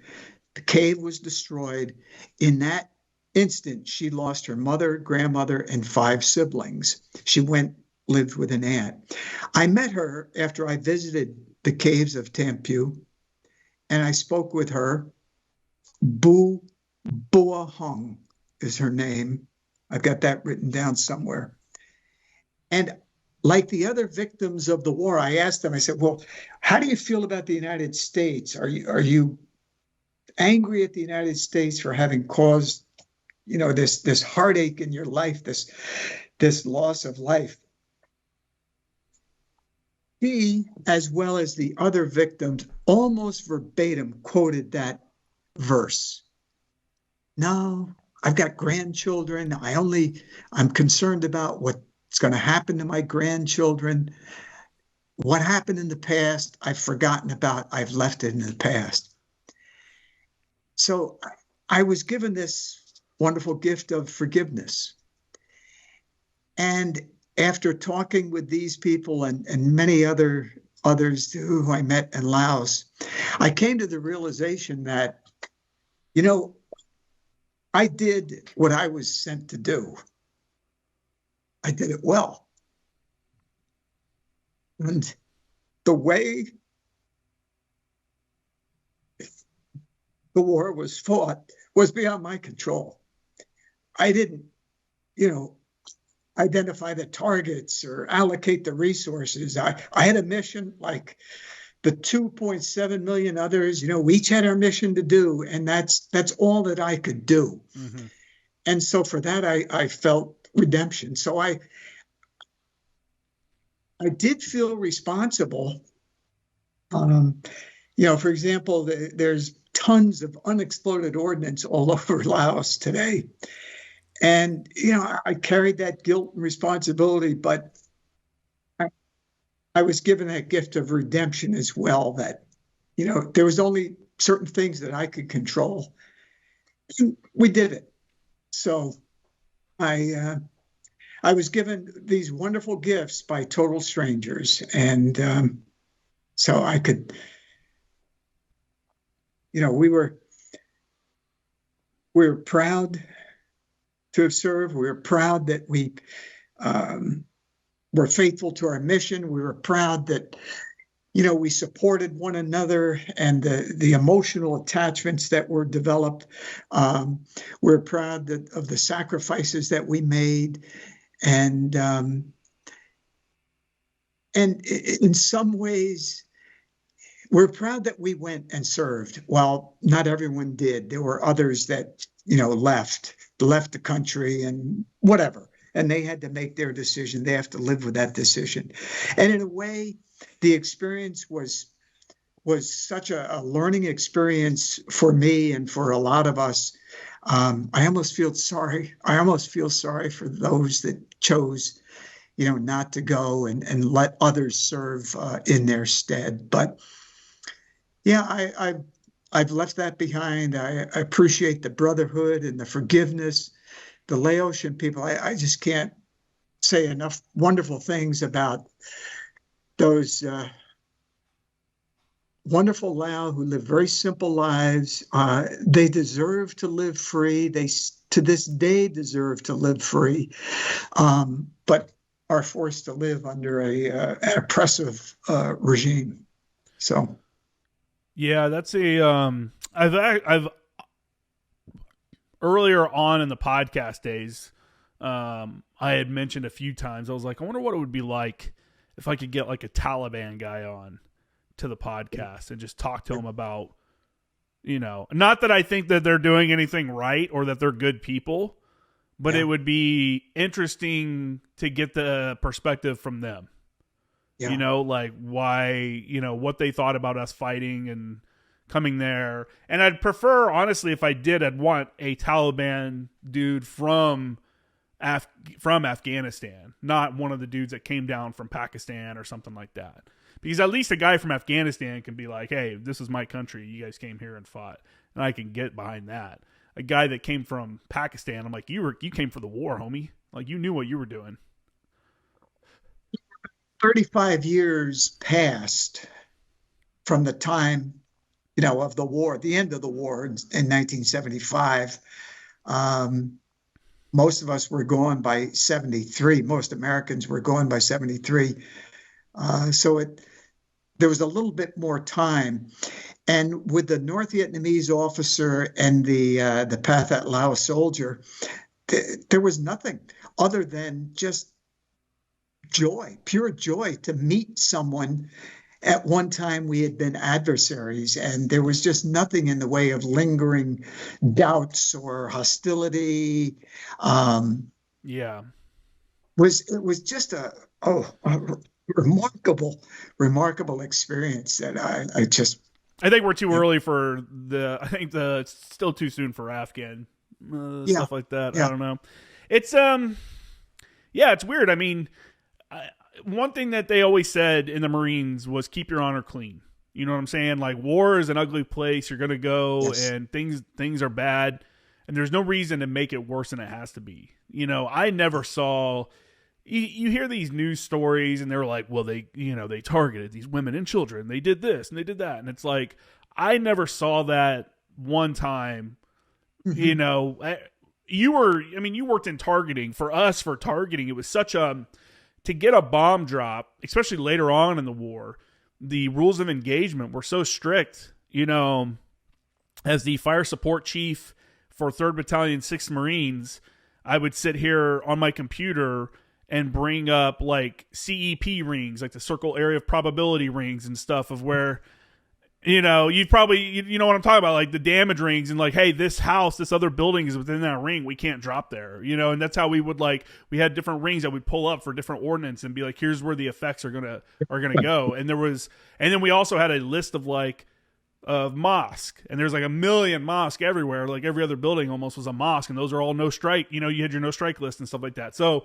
The cave was destroyed. In that instant, she lost her mother, grandmother, and 5 siblings. She lived with an aunt. I met her after I visited the caves of Tam Phu, and I spoke with her. Bua Hung is her name. I've got that written down somewhere. And like the other victims of the war, I asked them, I said, well, how do you feel about the United States? Are you angry at the United States for having caused, this heartache in your life, this loss of life? He, as well as the other victims, almost verbatim quoted that verse. No, I've got grandchildren. I'm concerned about what's going to happen to my grandchildren. What happened in the past, I've forgotten about. I've left it in the past. So I was given this wonderful gift of forgiveness. And after talking with these people and many others who I met in Laos, I came to the realization that, I did what I was sent to do. I did it well. And the way the war was fought was beyond my control. I didn't, identify the targets or allocate the resources. I had a mission like the 2.7 million others. We each had our mission to do, and that's all that I could do. Mm-hmm. And so for that, I felt redemption. So I did feel responsible. For example, there's tons of unexploded ordnance all over Laos today. And, I carried that guilt and responsibility, but I was given that gift of redemption as well, that, there was only certain things that I could control. And we did it. So I was given these wonderful gifts by total strangers, and so I could, we were proud to have served. We were proud that we were faithful to our mission. We were proud that we supported one another, and the emotional attachments that were developed. We're proud of the sacrifices that we made, and in some ways, we're proud that we went and served. Well, not everyone did. There were others that left the country and whatever, and they had to make their decision. They have to live with that decision, and in a way, the experience was such a learning experience for me and for a lot of us. I almost feel sorry. I almost feel sorry for those that chose, not to go and let others serve in their stead. But yeah, I've left that behind. I appreciate the brotherhood and the forgiveness. The Laotian people, I just can't say enough wonderful things about those wonderful Lao who live very simple lives. They deserve to live free. They, to this day, deserve to live free, but are forced to live under an oppressive regime. So, yeah, that's I've earlier on in the podcast days, I had mentioned a few times. I was like, I wonder what it would be like if I could get like a Taliban guy on to the podcast and just talk to him about, not that I think that they're doing anything right or that they're good people, but it would be interesting to get the perspective from them. Yeah. Like why, what they thought about us fighting and coming there. And I'd prefer, honestly, if I did, I'd want a Taliban dude from Afghanistan, not one of the dudes that came down from Pakistan or something like that. Because at least a guy from Afghanistan can be like, hey, this is my country. You guys came here and fought. And I can get behind that. A guy that came from Pakistan, I'm like, you came for the war, homie. Like, you knew what you were doing. 35 years passed from the time, of the war, the end of the war in 1975. Most of us were gone by 73. Most Americans were gone by 73. So there was a little bit more time. And with the North Vietnamese officer and the Pathet Lao soldier, there was nothing other than just joy, pure joy to meet someone. At one time, we had been adversaries, and there was just nothing in the way of lingering doubts or hostility. It was just a remarkable experience that I think we're too early for it's still too soon for Afghan stuff like that. Yeah. I don't know. It's it's weird. I mean, one thing that they always said in the Marines was keep your honor clean. You know what I'm saying? Like, war is an ugly place. You're going to go and things are bad, and there's no reason to make it worse than it has to be. I never saw, you hear these news stories and they're like, well, they targeted these women and children. They did this and they did that. And it's like, I never saw that one time. Mm-hmm. You worked in targeting. For us, for targeting, it was such to get a bomb drop, especially later on in the war, the rules of engagement were so strict. As the fire support chief for 3rd Battalion, 6th Marines, I would sit here on my computer and bring up like CEP rings, like the circle area of probability rings and stuff of where, you'd probably, you know what I'm talking about, like the damage rings and like, hey, this house, this other building is within that ring. We can't drop there, and that's how we would we had different rings that we'd pull up for different ordnance and be like, here's where the effects are going to go. And then we also had a list of mosque, and there's like a million mosque everywhere. Like every other building almost was a mosque, and those are all no strike, you had your no strike list and stuff like that. So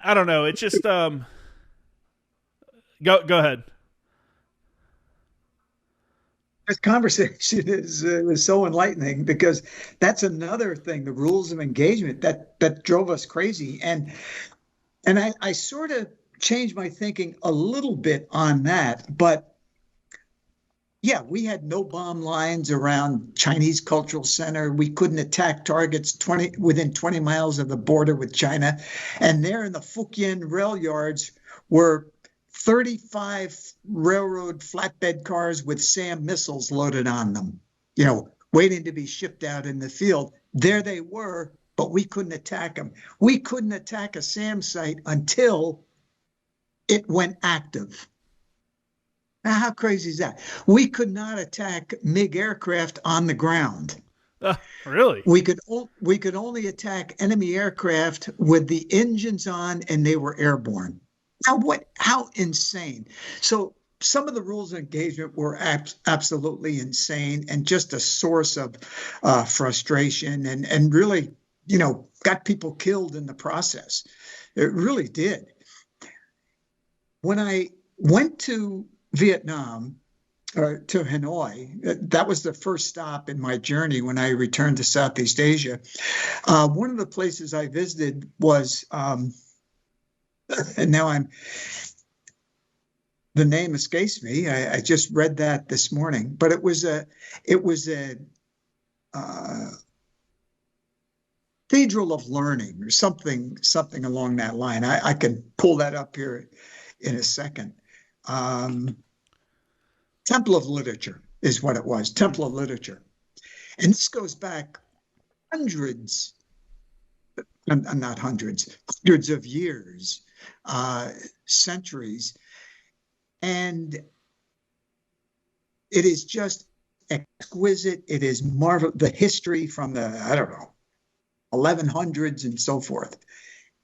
I don't know. It's just, go ahead. This conversation is was so enlightening because that's another thing, the rules of engagement that drove us crazy. And I sort of changed my thinking a little bit on that. But yeah, we had no bomb lines around Chinese Cultural Center. We couldn't attack targets within 20 miles of the border with China. And there in the Fujian rail yards were 35 railroad flatbed cars with SAM missiles loaded on them, waiting to be shipped out in the field. There they were, but we couldn't attack them. We couldn't attack a SAM site until it went active. Now, how crazy is that? We could not attack MiG aircraft on the ground. Really? We could only attack enemy aircraft with the engines on and they were airborne. Now, how insane. So some of the rules of engagement were absolutely insane and just a source of frustration and really, got people killed in the process. It really did. When I went to Vietnam, to Hanoi, that was the first stop in my journey when I returned to Southeast Asia. One of the places I visited was, and now the name escapes me. I just read that this morning, but it was a cathedral of learning or something along that line. I can pull that up here in a second. Temple of Literature is what it was, Temple of Literature. And this goes back hundreds of years, centuries. And it is just exquisite. It is marvelous. The history from the, 1100s and so forth.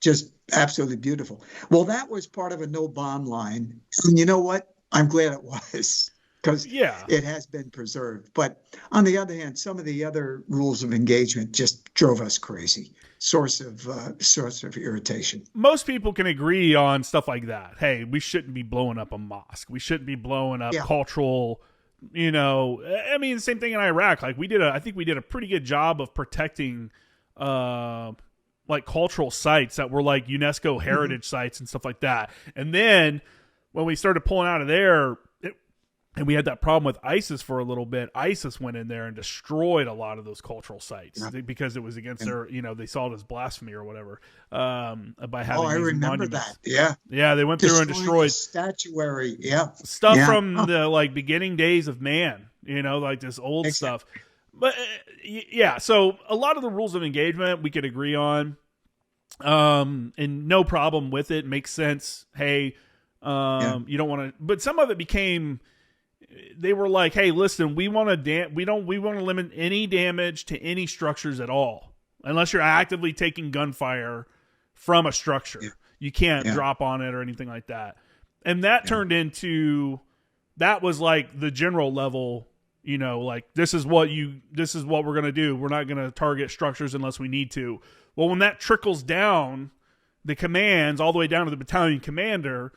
Just absolutely beautiful. Well, that was part of a no bomb line. And you know what? I'm glad it was because it has been preserved. But on the other hand, some of the other rules of engagement just drove us crazy. Source of irritation. Most people can agree on stuff like that. Hey, we shouldn't be blowing up a mosque. We shouldn't be blowing up cultural, the same thing in Iraq. Like I think we did a pretty good job of protecting like cultural sites that were like UNESCO heritage sites and stuff like that. And then when we started pulling out of there, and we had that problem with ISIS for a little bit, ISIS went in there and destroyed a lot of those cultural sites because it was against their, they saw it as blasphemy or whatever, by having I remember monuments. that. Yeah, they went through and destroyed statuary. Stuff from the like beginning days of man, like this old stuff. But so a lot of the rules of engagement we could agree on, and no problem with it. Makes sense. Hey, you don't want to, but some of it became, they were like, hey, listen, we want to limit any damage to any structures at all, unless you're actively taking gunfire from a structure. You can't drop on it or anything like that. And that turned into, that was like the general level. Like this is what we're going to do. We're not going to target structures unless we need to. Well, when that trickles down the commands all the way down to the battalion commander,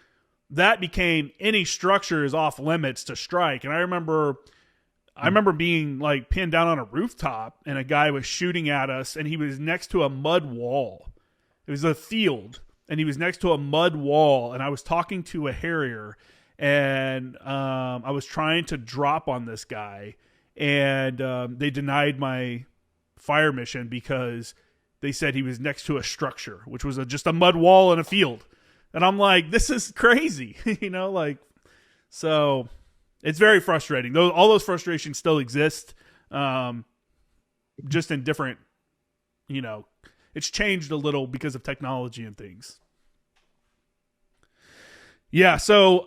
that became any structure is off limits to strike. And I remember being like pinned down on a rooftop and a guy was shooting at us and he was next to a mud wall. It was a field and he was next to a mud wall and I was talking to a Harrier. And I was trying to drop on this guy, and they denied my fire mission because they said he was next to a structure, which was just a mud wall in a field. And I'm like, this is crazy, so it's very frustrating. All those frustrations still exist, just in different, it's changed a little because of technology and things. Yeah, so,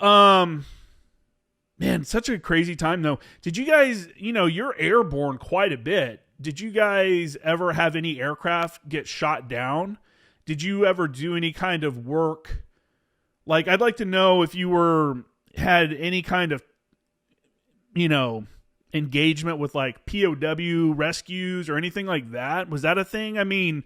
man, such a crazy time, though. Did you guys, you're airborne quite a bit. Did you guys ever have any aircraft get shot down? Did you ever do any kind of work? Like, I'd like to know if you had any kind of, engagement with, like, POW rescues or anything like that. Was that a thing? I mean,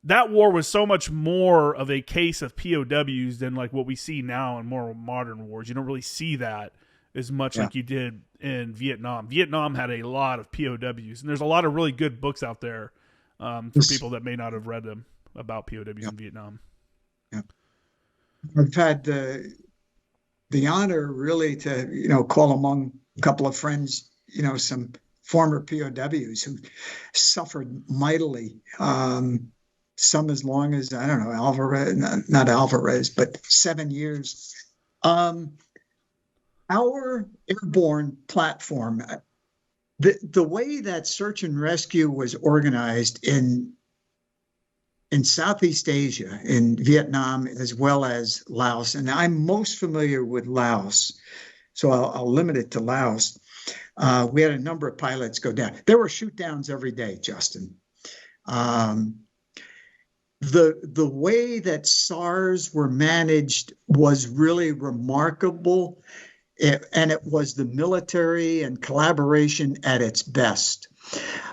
that war was so much more of a case of POWs than like what we see now in more modern wars. You don't really see that as much Yeah. like you did in Vietnam. Vietnam had a lot of POWs, and there's a lot of really good books out there for This- people that may not have read them about POWs yeah. in Vietnam. Yeah. I've had the honor really to, call among a couple of friends, some former POWs who suffered mightily. Some as long as, I don't know, Alvarez, not Alvarez, but 7 years. Our airborne platform, the way that search and rescue was organized in Southeast Asia, in Vietnam, as well as Laos, and I'm most familiar with Laos, so I'll limit it to Laos. We had a number of pilots go down. There were shoot downs every day, Justin. The way that SARS were managed was really remarkable, and it was the military and collaboration at its best.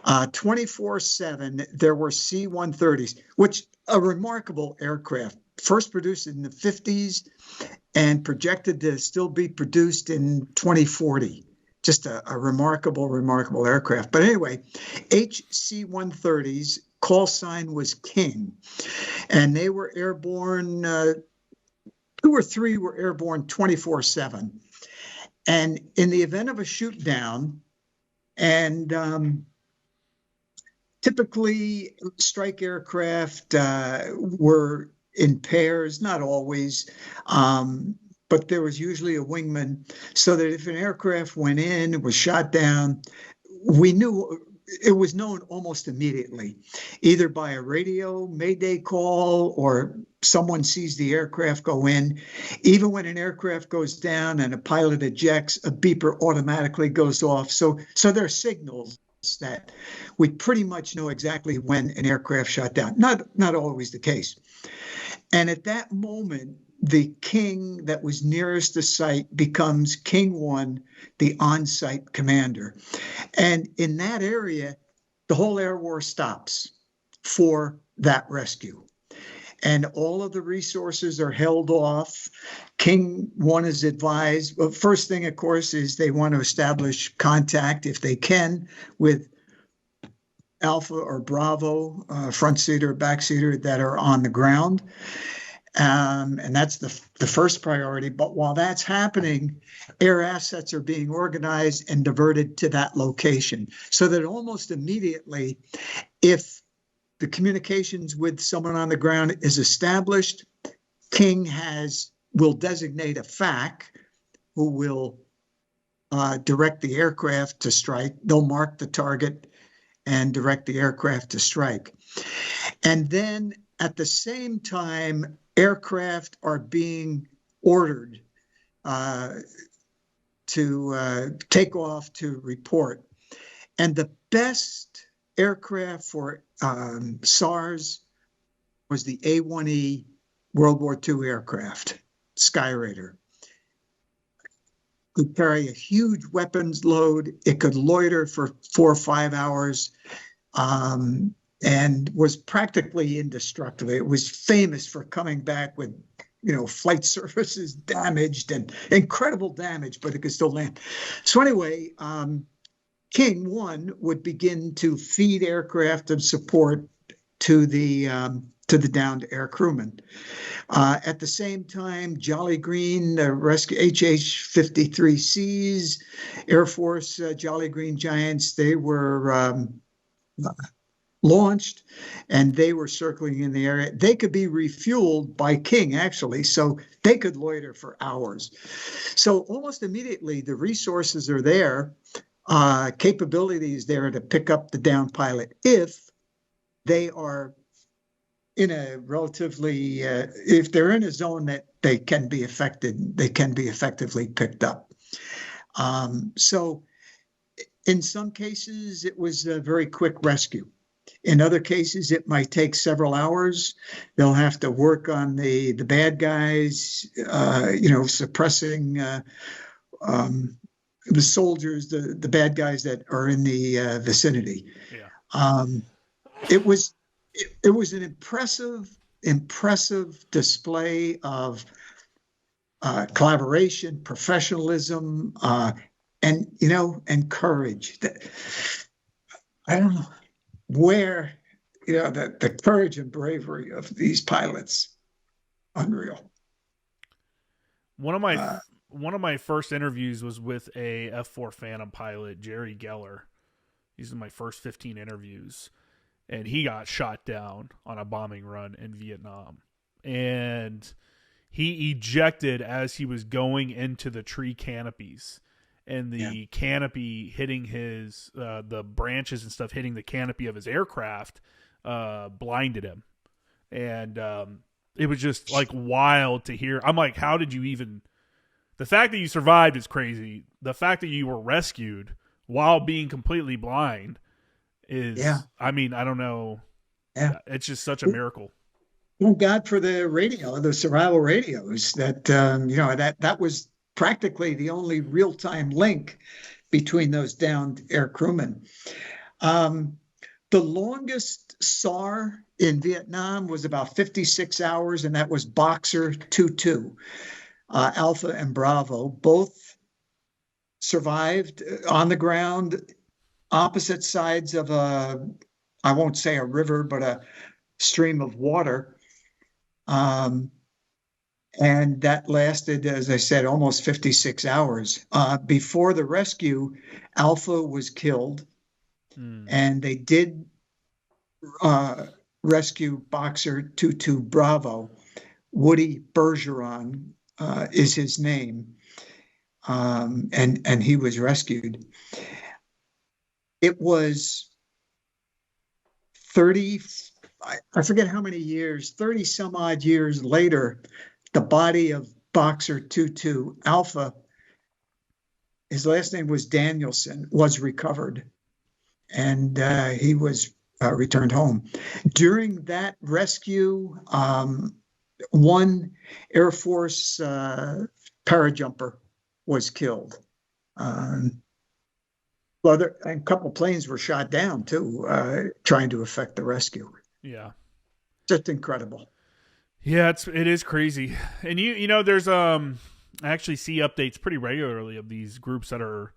24/7, there were C-130s, which a remarkable aircraft, first produced in the 50s and projected to still be produced in 2040. Just a remarkable, remarkable aircraft. But anyway, HC-130s, call sign was King, and they were airborne. 2 or 3 were airborne 24/7. And in the event of a shoot down, and typically strike aircraft were in pairs, not always, but there was usually a wingman, so that if an aircraft went in and was shot down, we knew it was known almost immediately, either by a radio mayday call or someone sees the aircraft go in. Even when an aircraft goes down and a pilot ejects, a beeper automatically goes off. So there are signals that we pretty much know exactly when an aircraft shot down. Not always the case. And at that moment, the King that was nearest the site becomes King 1, the on-site commander. And in that area, the whole air war stops for that rescue. And all of the resources are held off. King 1 is advised. Well, first thing, of course, is they want to establish contact, if they can, with Alpha or Bravo, front seater, back seater that are on the ground. And that's the first priority. But while that's happening, air assets are being organized and diverted to that location, so that almost immediately, if the communications with someone on the ground is established, King will designate a FAC who will direct the aircraft to strike. They'll mark the target and direct the aircraft to strike. And then at the same time, aircraft are being ordered to take off to report. And the best aircraft for SARS was the A-1E World War II aircraft, Skyraider. Could carry a huge weapons load. It could loiter for 4 or 5 hours. And was practically indestructible. It was famous for coming back with, flight surfaces damaged and incredible damage, but it could still land. So anyway, King 1 would begin to feed aircraft of support to the downed air crewmen. At the same time, Jolly Green rescue HH-53Cs, Air Force Jolly Green Giants, they were launched, and they were circling in the area. They could be refueled by King, actually, so they could loiter for hours. So almost immediately, the resources are there, capabilities there to pick up the downed pilot if they are in a relatively, if they're in a zone that they can be affected, they can be effectively picked up. So in some cases, it was a very quick rescue. In other cases, it might take several hours. They'll have to work on the bad guys, suppressing the soldiers, the bad guys that are in the vicinity. Yeah. It was an impressive display of collaboration, professionalism, and courage. I don't know where, the courage and bravery of these pilots, unreal. One of my one of my first interviews was with a F4 Phantom pilot, Jerry Geller. These are my first 15 interviews, and he got shot down on a bombing run in Vietnam, and he ejected as he was going into the tree canopies, and the canopy hitting his the branches and stuff hitting the canopy of his aircraft blinded him, and it was just like wild to hear. I'm like, how did you even? The fact that you survived is crazy. The fact that you were rescued while being completely blind is, I mean, I don't know. Yeah. It's just such a miracle. Thank God for the radio, the survival radios that, that was practically the only real-time link between those downed air crewmen. The longest SAR in Vietnam was about 56 hours, and that was Boxer 2-2. Alpha and Bravo both survived on the ground, opposite sides of I won't say a river, but a stream of water. And that lasted, as I said, almost 56 hours. Before the rescue, Alpha was killed, and they did rescue Boxer 2-2 Bravo. Woody Bergeron is his name, and he was rescued. It was 30, I forget how many years, 30 some odd years later, the body of Boxer 2-2 Alpha, his last name was Danielson, was recovered, and he was returned home. During that rescue, one Air Force parajumper was killed. A couple planes were shot down too, trying to effect the rescue. Yeah, just incredible. Yeah, it is crazy, and there's I actually see updates pretty regularly of these groups that are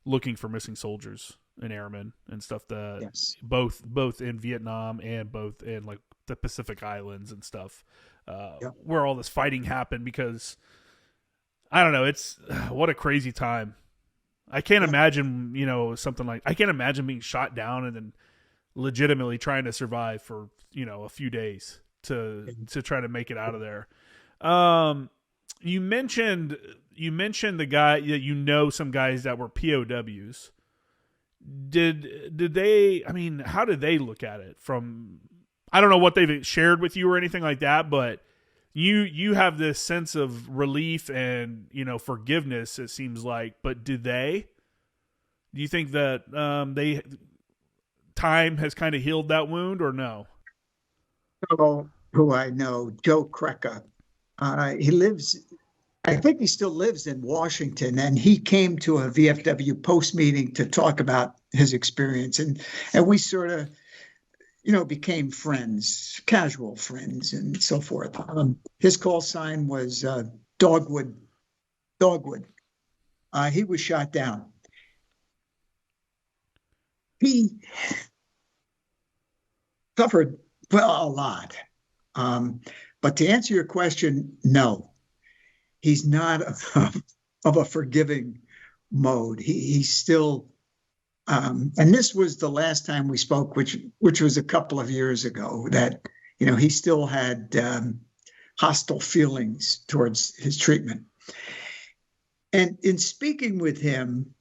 looking for missing soldiers and airmen and stuff that both in Vietnam and both in like the Pacific Islands and stuff. Where all this fighting happened, because I don't know, it's what a crazy time. I can't imagine, something like, I can't imagine being shot down and then legitimately trying to survive for, a few days to try to make it out of there. You mentioned the guy that some guys that were POWs. Did they, I mean, how did they look at it from, I don't know what they've shared with you or anything like that, but you have this sense of relief and, forgiveness, it seems like, but do you think that time has kind of healed that wound or no? Oh, who I know, Joe Krecka, he lives, I think he still lives in Washington, and he came to a VFW post meeting to talk about his experience, and we sort of, became friends, casual friends, and so forth. His call sign was Dogwood. He was shot down. He suffered, a lot. But to answer your question, no, he's not of a forgiving mode. He's still, and this was the last time we spoke, which was a couple of years ago, that, he still had hostile feelings towards his treatment. And in speaking with him,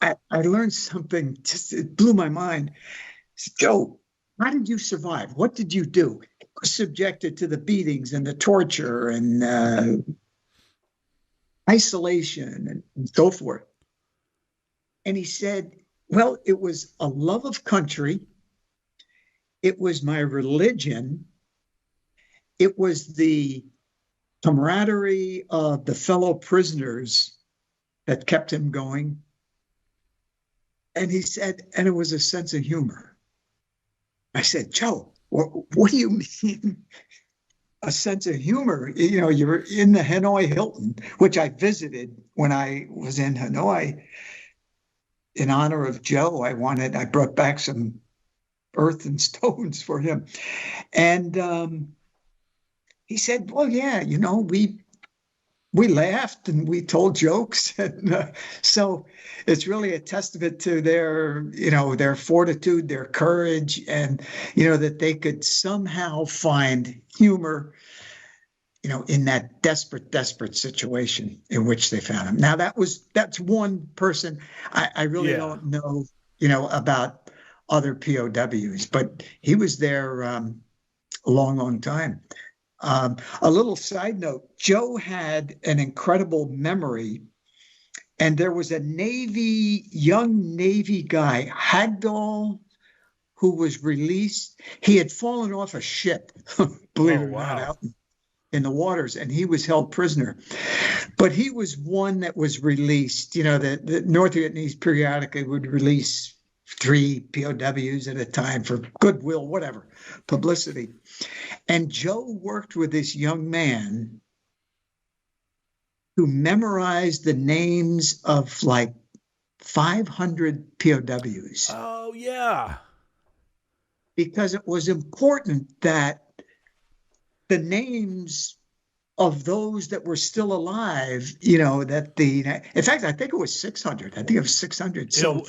I learned something, it blew my mind. Joe, how did you survive? What did you do? He was subjected to the beatings and the torture and isolation and so forth. And he said, well, it was a love of country. It was my religion. It was the camaraderie of the fellow prisoners that kept him going. And he said, and it was a sense of humor. I said, Joe, what do you mean a sense of humor. You know, you're in the Hanoi Hilton, which I visited when I was in Hanoi. In honor of Joe, I brought back some earth and stones for him. And he said, well, yeah, you know, we laughed and we told jokes. And so it's really a testament to their, you know, their fortitude, their courage, and, you know, that they could somehow find humor, you know, in that desperate situation in which they found him. Now that's one person. I really don't know, you know, about other POWs, but he was there a long time. A little side note, Joe had an incredible memory, and there was a young Navy guy, Hagdahl, who was released. He had fallen off a ship, believe it or not, out in the waters, and he was held prisoner. But he was one that was released. You know, the North Vietnamese periodically would release 3 POWs at a time for goodwill, whatever, publicity. And Joe worked with this young man who memorized the names of like 500 POWs. Oh, yeah. Because it was important that the names of those that were still alive, you know, in fact, I think it was 600. I think it was 600. So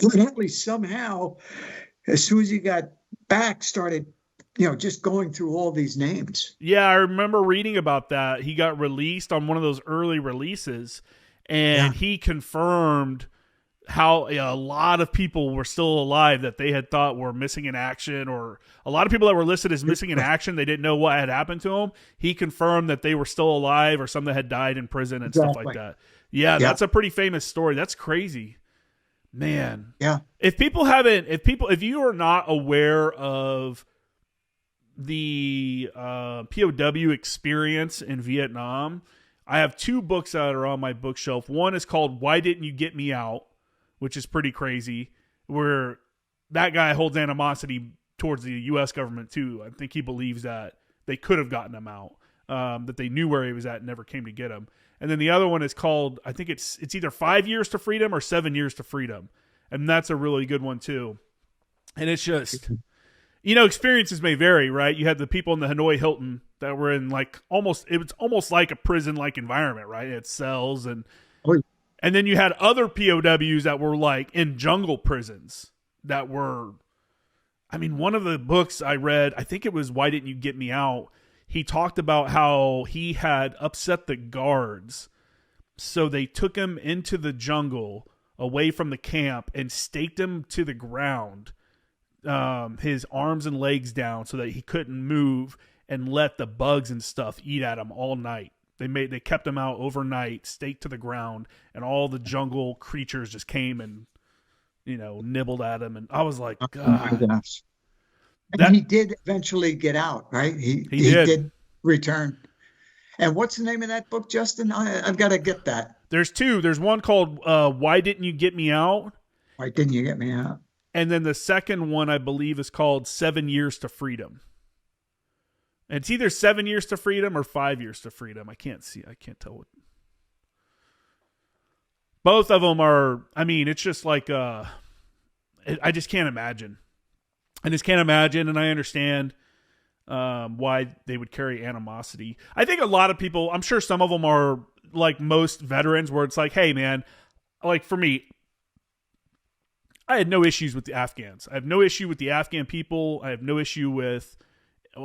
evidently somehow, as soon as he got back, started, you know, just going through all these names. Yeah, I remember reading about that. He got released on one of those early releases, and he confirmed how a lot of people were still alive that they had thought were missing in action, or a lot of people that were listed as missing in action, they didn't know what had happened to them. He confirmed that they were still alive, or some that had died in prison and stuff like that. Yeah, that's a pretty famous story. That's crazy. Man. Yeah. If you are not aware of the POW experience in Vietnam, I have 2 books that are on my bookshelf. One is called Why Didn't You Get Me Out?, which is pretty crazy, where that guy holds animosity towards the U.S. government too. I think he believes that they could have gotten him out, that they knew where he was at and never came to get him. And then the other one is called, I think it's either 5 Years to Freedom or 7 Years to Freedom. And that's a really good one too. And it's just, you know, experiences may vary, right? You had the people in the Hanoi Hilton that were in it was almost like a prison-like environment, right? It cells and then you had other POWs that were like in jungle prisons that were, I mean, one of the books I read, I think it was Why Didn't You Get Me Out? He talked about how he had upset the guards. So they took him into the jungle away from the camp and staked him to the ground, his arms and legs down so that he couldn't move, and let the bugs and stuff eat at him all night. They kept him out overnight, staked to the ground, and all the jungle creatures just came and, you know, nibbled at him. And I was like, God. Oh my gosh. And he did eventually get out, right? He did return. And what's the name of that book, Justin? I've got to get that. There's 2. There's one called Why Didn't You Get Me Out? Why Didn't You Get Me Out? And then the second one, I believe, is called 7 Years to Freedom. And it's either 7 Years to Freedom or 5 Years to Freedom. I can't tell what. Both of them are, I mean, it's just like, I just can't imagine. I just can't imagine, and I understand why they would carry animosity. I think a lot of people, I'm sure some of them are like most veterans, where it's like, hey, man, like for me, I had no issues with the Afghans. I have no issue with the Afghan people. I have no issue with,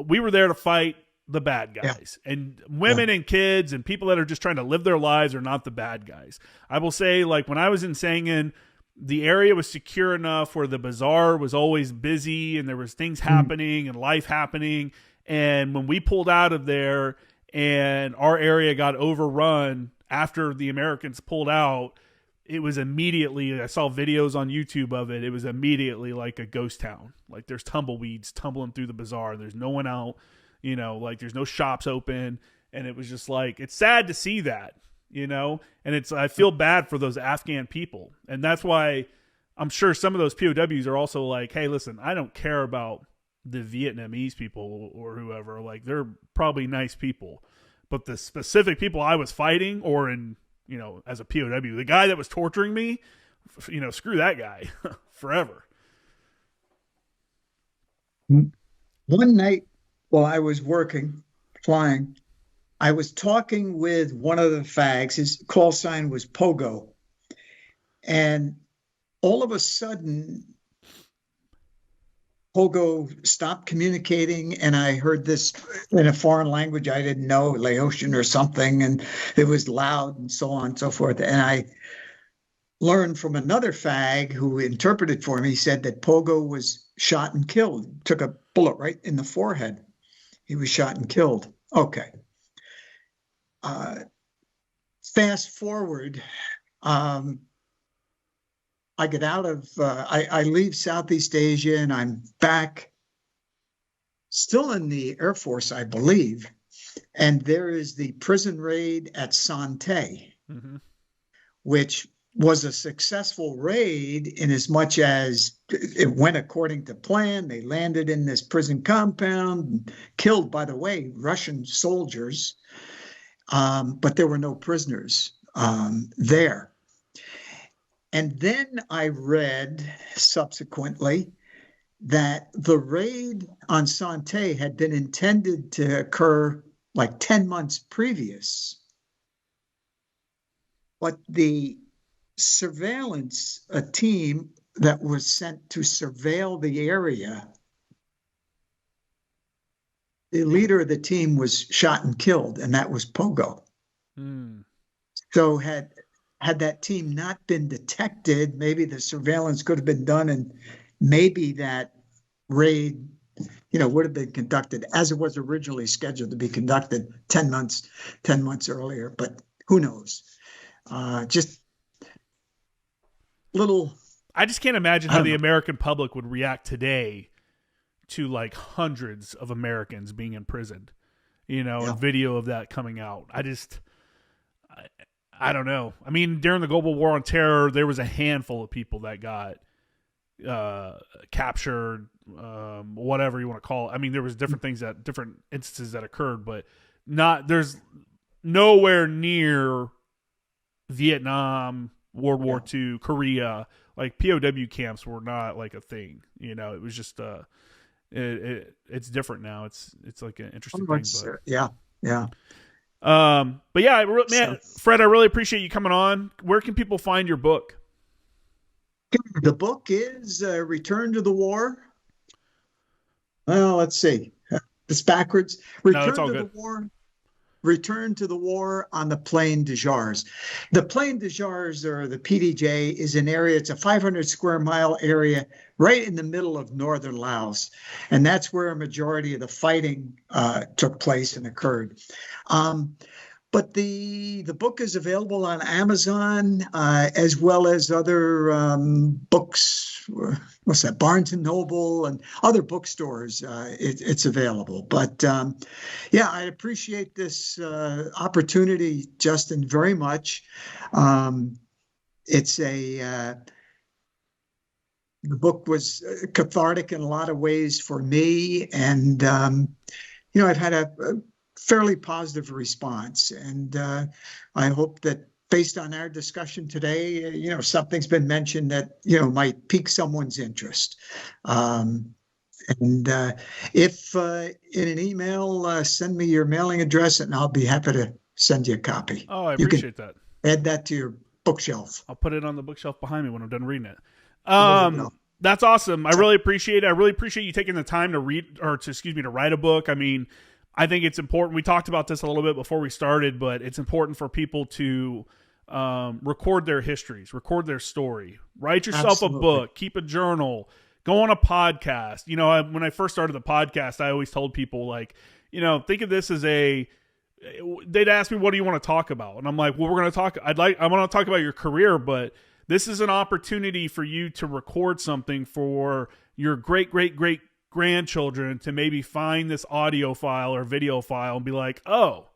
we were there to fight the bad guys, and women and kids and people that are just trying to live their lives are not the bad guys. I will say, like, when I was in Sangin, the area was secure enough where the bazaar was always busy and there was things happening and life happening. And when we pulled out of there and our area got overrun after the Americans pulled out, it was immediately, I saw videos on YouTube of it. It was immediately like a ghost town. Like there's tumbleweeds tumbling through the bazaar. And there's no one out, you know, like there's no shops open. And it was just like, it's sad to see that, you know, and I feel bad for those Afghan people. And that's why I'm sure some of those POWs are also like, hey, listen, I don't care about the Vietnamese people or whoever, like they're probably nice people, but the specific people I was fighting or in, as a POW, the guy that was torturing me, screw that guy forever. One night while I was flying, I was talking with one of the fags. His call sign was Pogo. And all of a sudden, Pogo stopped communicating, and I heard this in a foreign language I didn't know, Laotian or something, and it was loud and so on and so forth. And I learned from another fag who interpreted for me, he said that Pogo was shot and killed, took a bullet right in the forehead. He was shot and killed. Okay. Fast forward, I get out of, I leave Southeast Asia and I'm back still in the Air Force, I believe. And there is the prison raid at Sante, which was a successful raid in as much as it went according to plan. They landed in this prison compound, and killed, by the way, Russian soldiers, but there were no prisoners there. And then I read subsequently that the raid on Sante had been intended to occur like 10 months previous. But the surveillance, a team that was sent to surveil the area, the leader of the team was shot and killed, and that was Pogo. So had that team not been detected, maybe the surveillance could have been done, and maybe that raid, would have been conducted as it was originally scheduled to be conducted 10 months earlier. But who knows? Just little. I just can't imagine how the American public would react today to like hundreds of Americans being imprisoned, and video of that coming out. I don't know. I mean, during the global war on terror, there was a handful of people that got captured, whatever you want to call it. I mean, there was different instances that occurred, but there's nowhere near Vietnam, World War II, Korea. Like POW camps were not like a thing. It was just it's different now. It's like an interesting thing. But. Yeah. But yeah, man, Fred, I really appreciate you coming on. Where can people find your book? The book is Return to the War. Well, let's see. It's backwards. Return to the War on the Plaine de Jars. The Plaine de Jars, or the PDJ, is an area, it's a 500 square mile area right in the middle of northern Laos. And that's where a majority of the fighting took place and occurred. But the book is available on Amazon, as well as other books. What's that? Barnes and Noble and other bookstores. It's available. But yeah, I appreciate this opportunity, Justin, very much. It's the book was cathartic in a lot of ways for me, and I've had a fairly positive response. And I hope that based on our discussion today, something's been mentioned that, might pique someone's interest. And if in an email, send me your mailing address and I'll be happy to send you a copy. Oh, I appreciate that. Add that to your bookshelf. I'll put it on the bookshelf behind me when I'm done reading it. That's awesome. I really appreciate it. I really appreciate you taking the time to write a book. I mean, I think it's important. We talked about this a little bit before we started, but it's important for people to record their histories, record their story, write yourself a book, keep a journal, go on a podcast. When I first started the podcast, I always told people think of this as they'd ask me, what do you want to talk about? And I'm like, well, I want to talk about your career, but this is an opportunity for you to record something for your great grandchildren to maybe find this audio file or video file and be like, oh,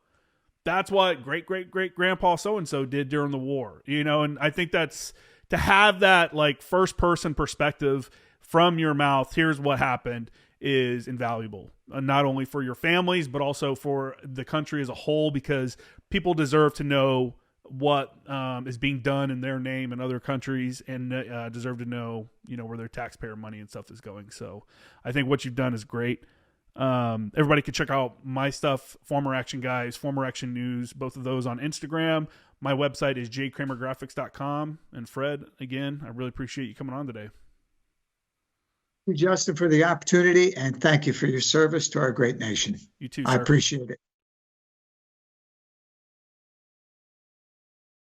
that's what great grandpa so-and-so did during the war, and I think that's to have that like first person perspective from your mouth. Here's what happened. is invaluable, not only for your families, but also for the country as a whole, because people deserve to know what is being done in their name in other countries, and deserve to know, where their taxpayer money and stuff is going. So I think what you've done is great. Everybody can check out my stuff, Former Action Guys, Former Action News, both of those on Instagram. My website is jcramergraphics.com. And Fred, again, I really appreciate you coming on today. Justin, for the opportunity, and thank you for your service to our great nation. You too, I sir. appreciate it.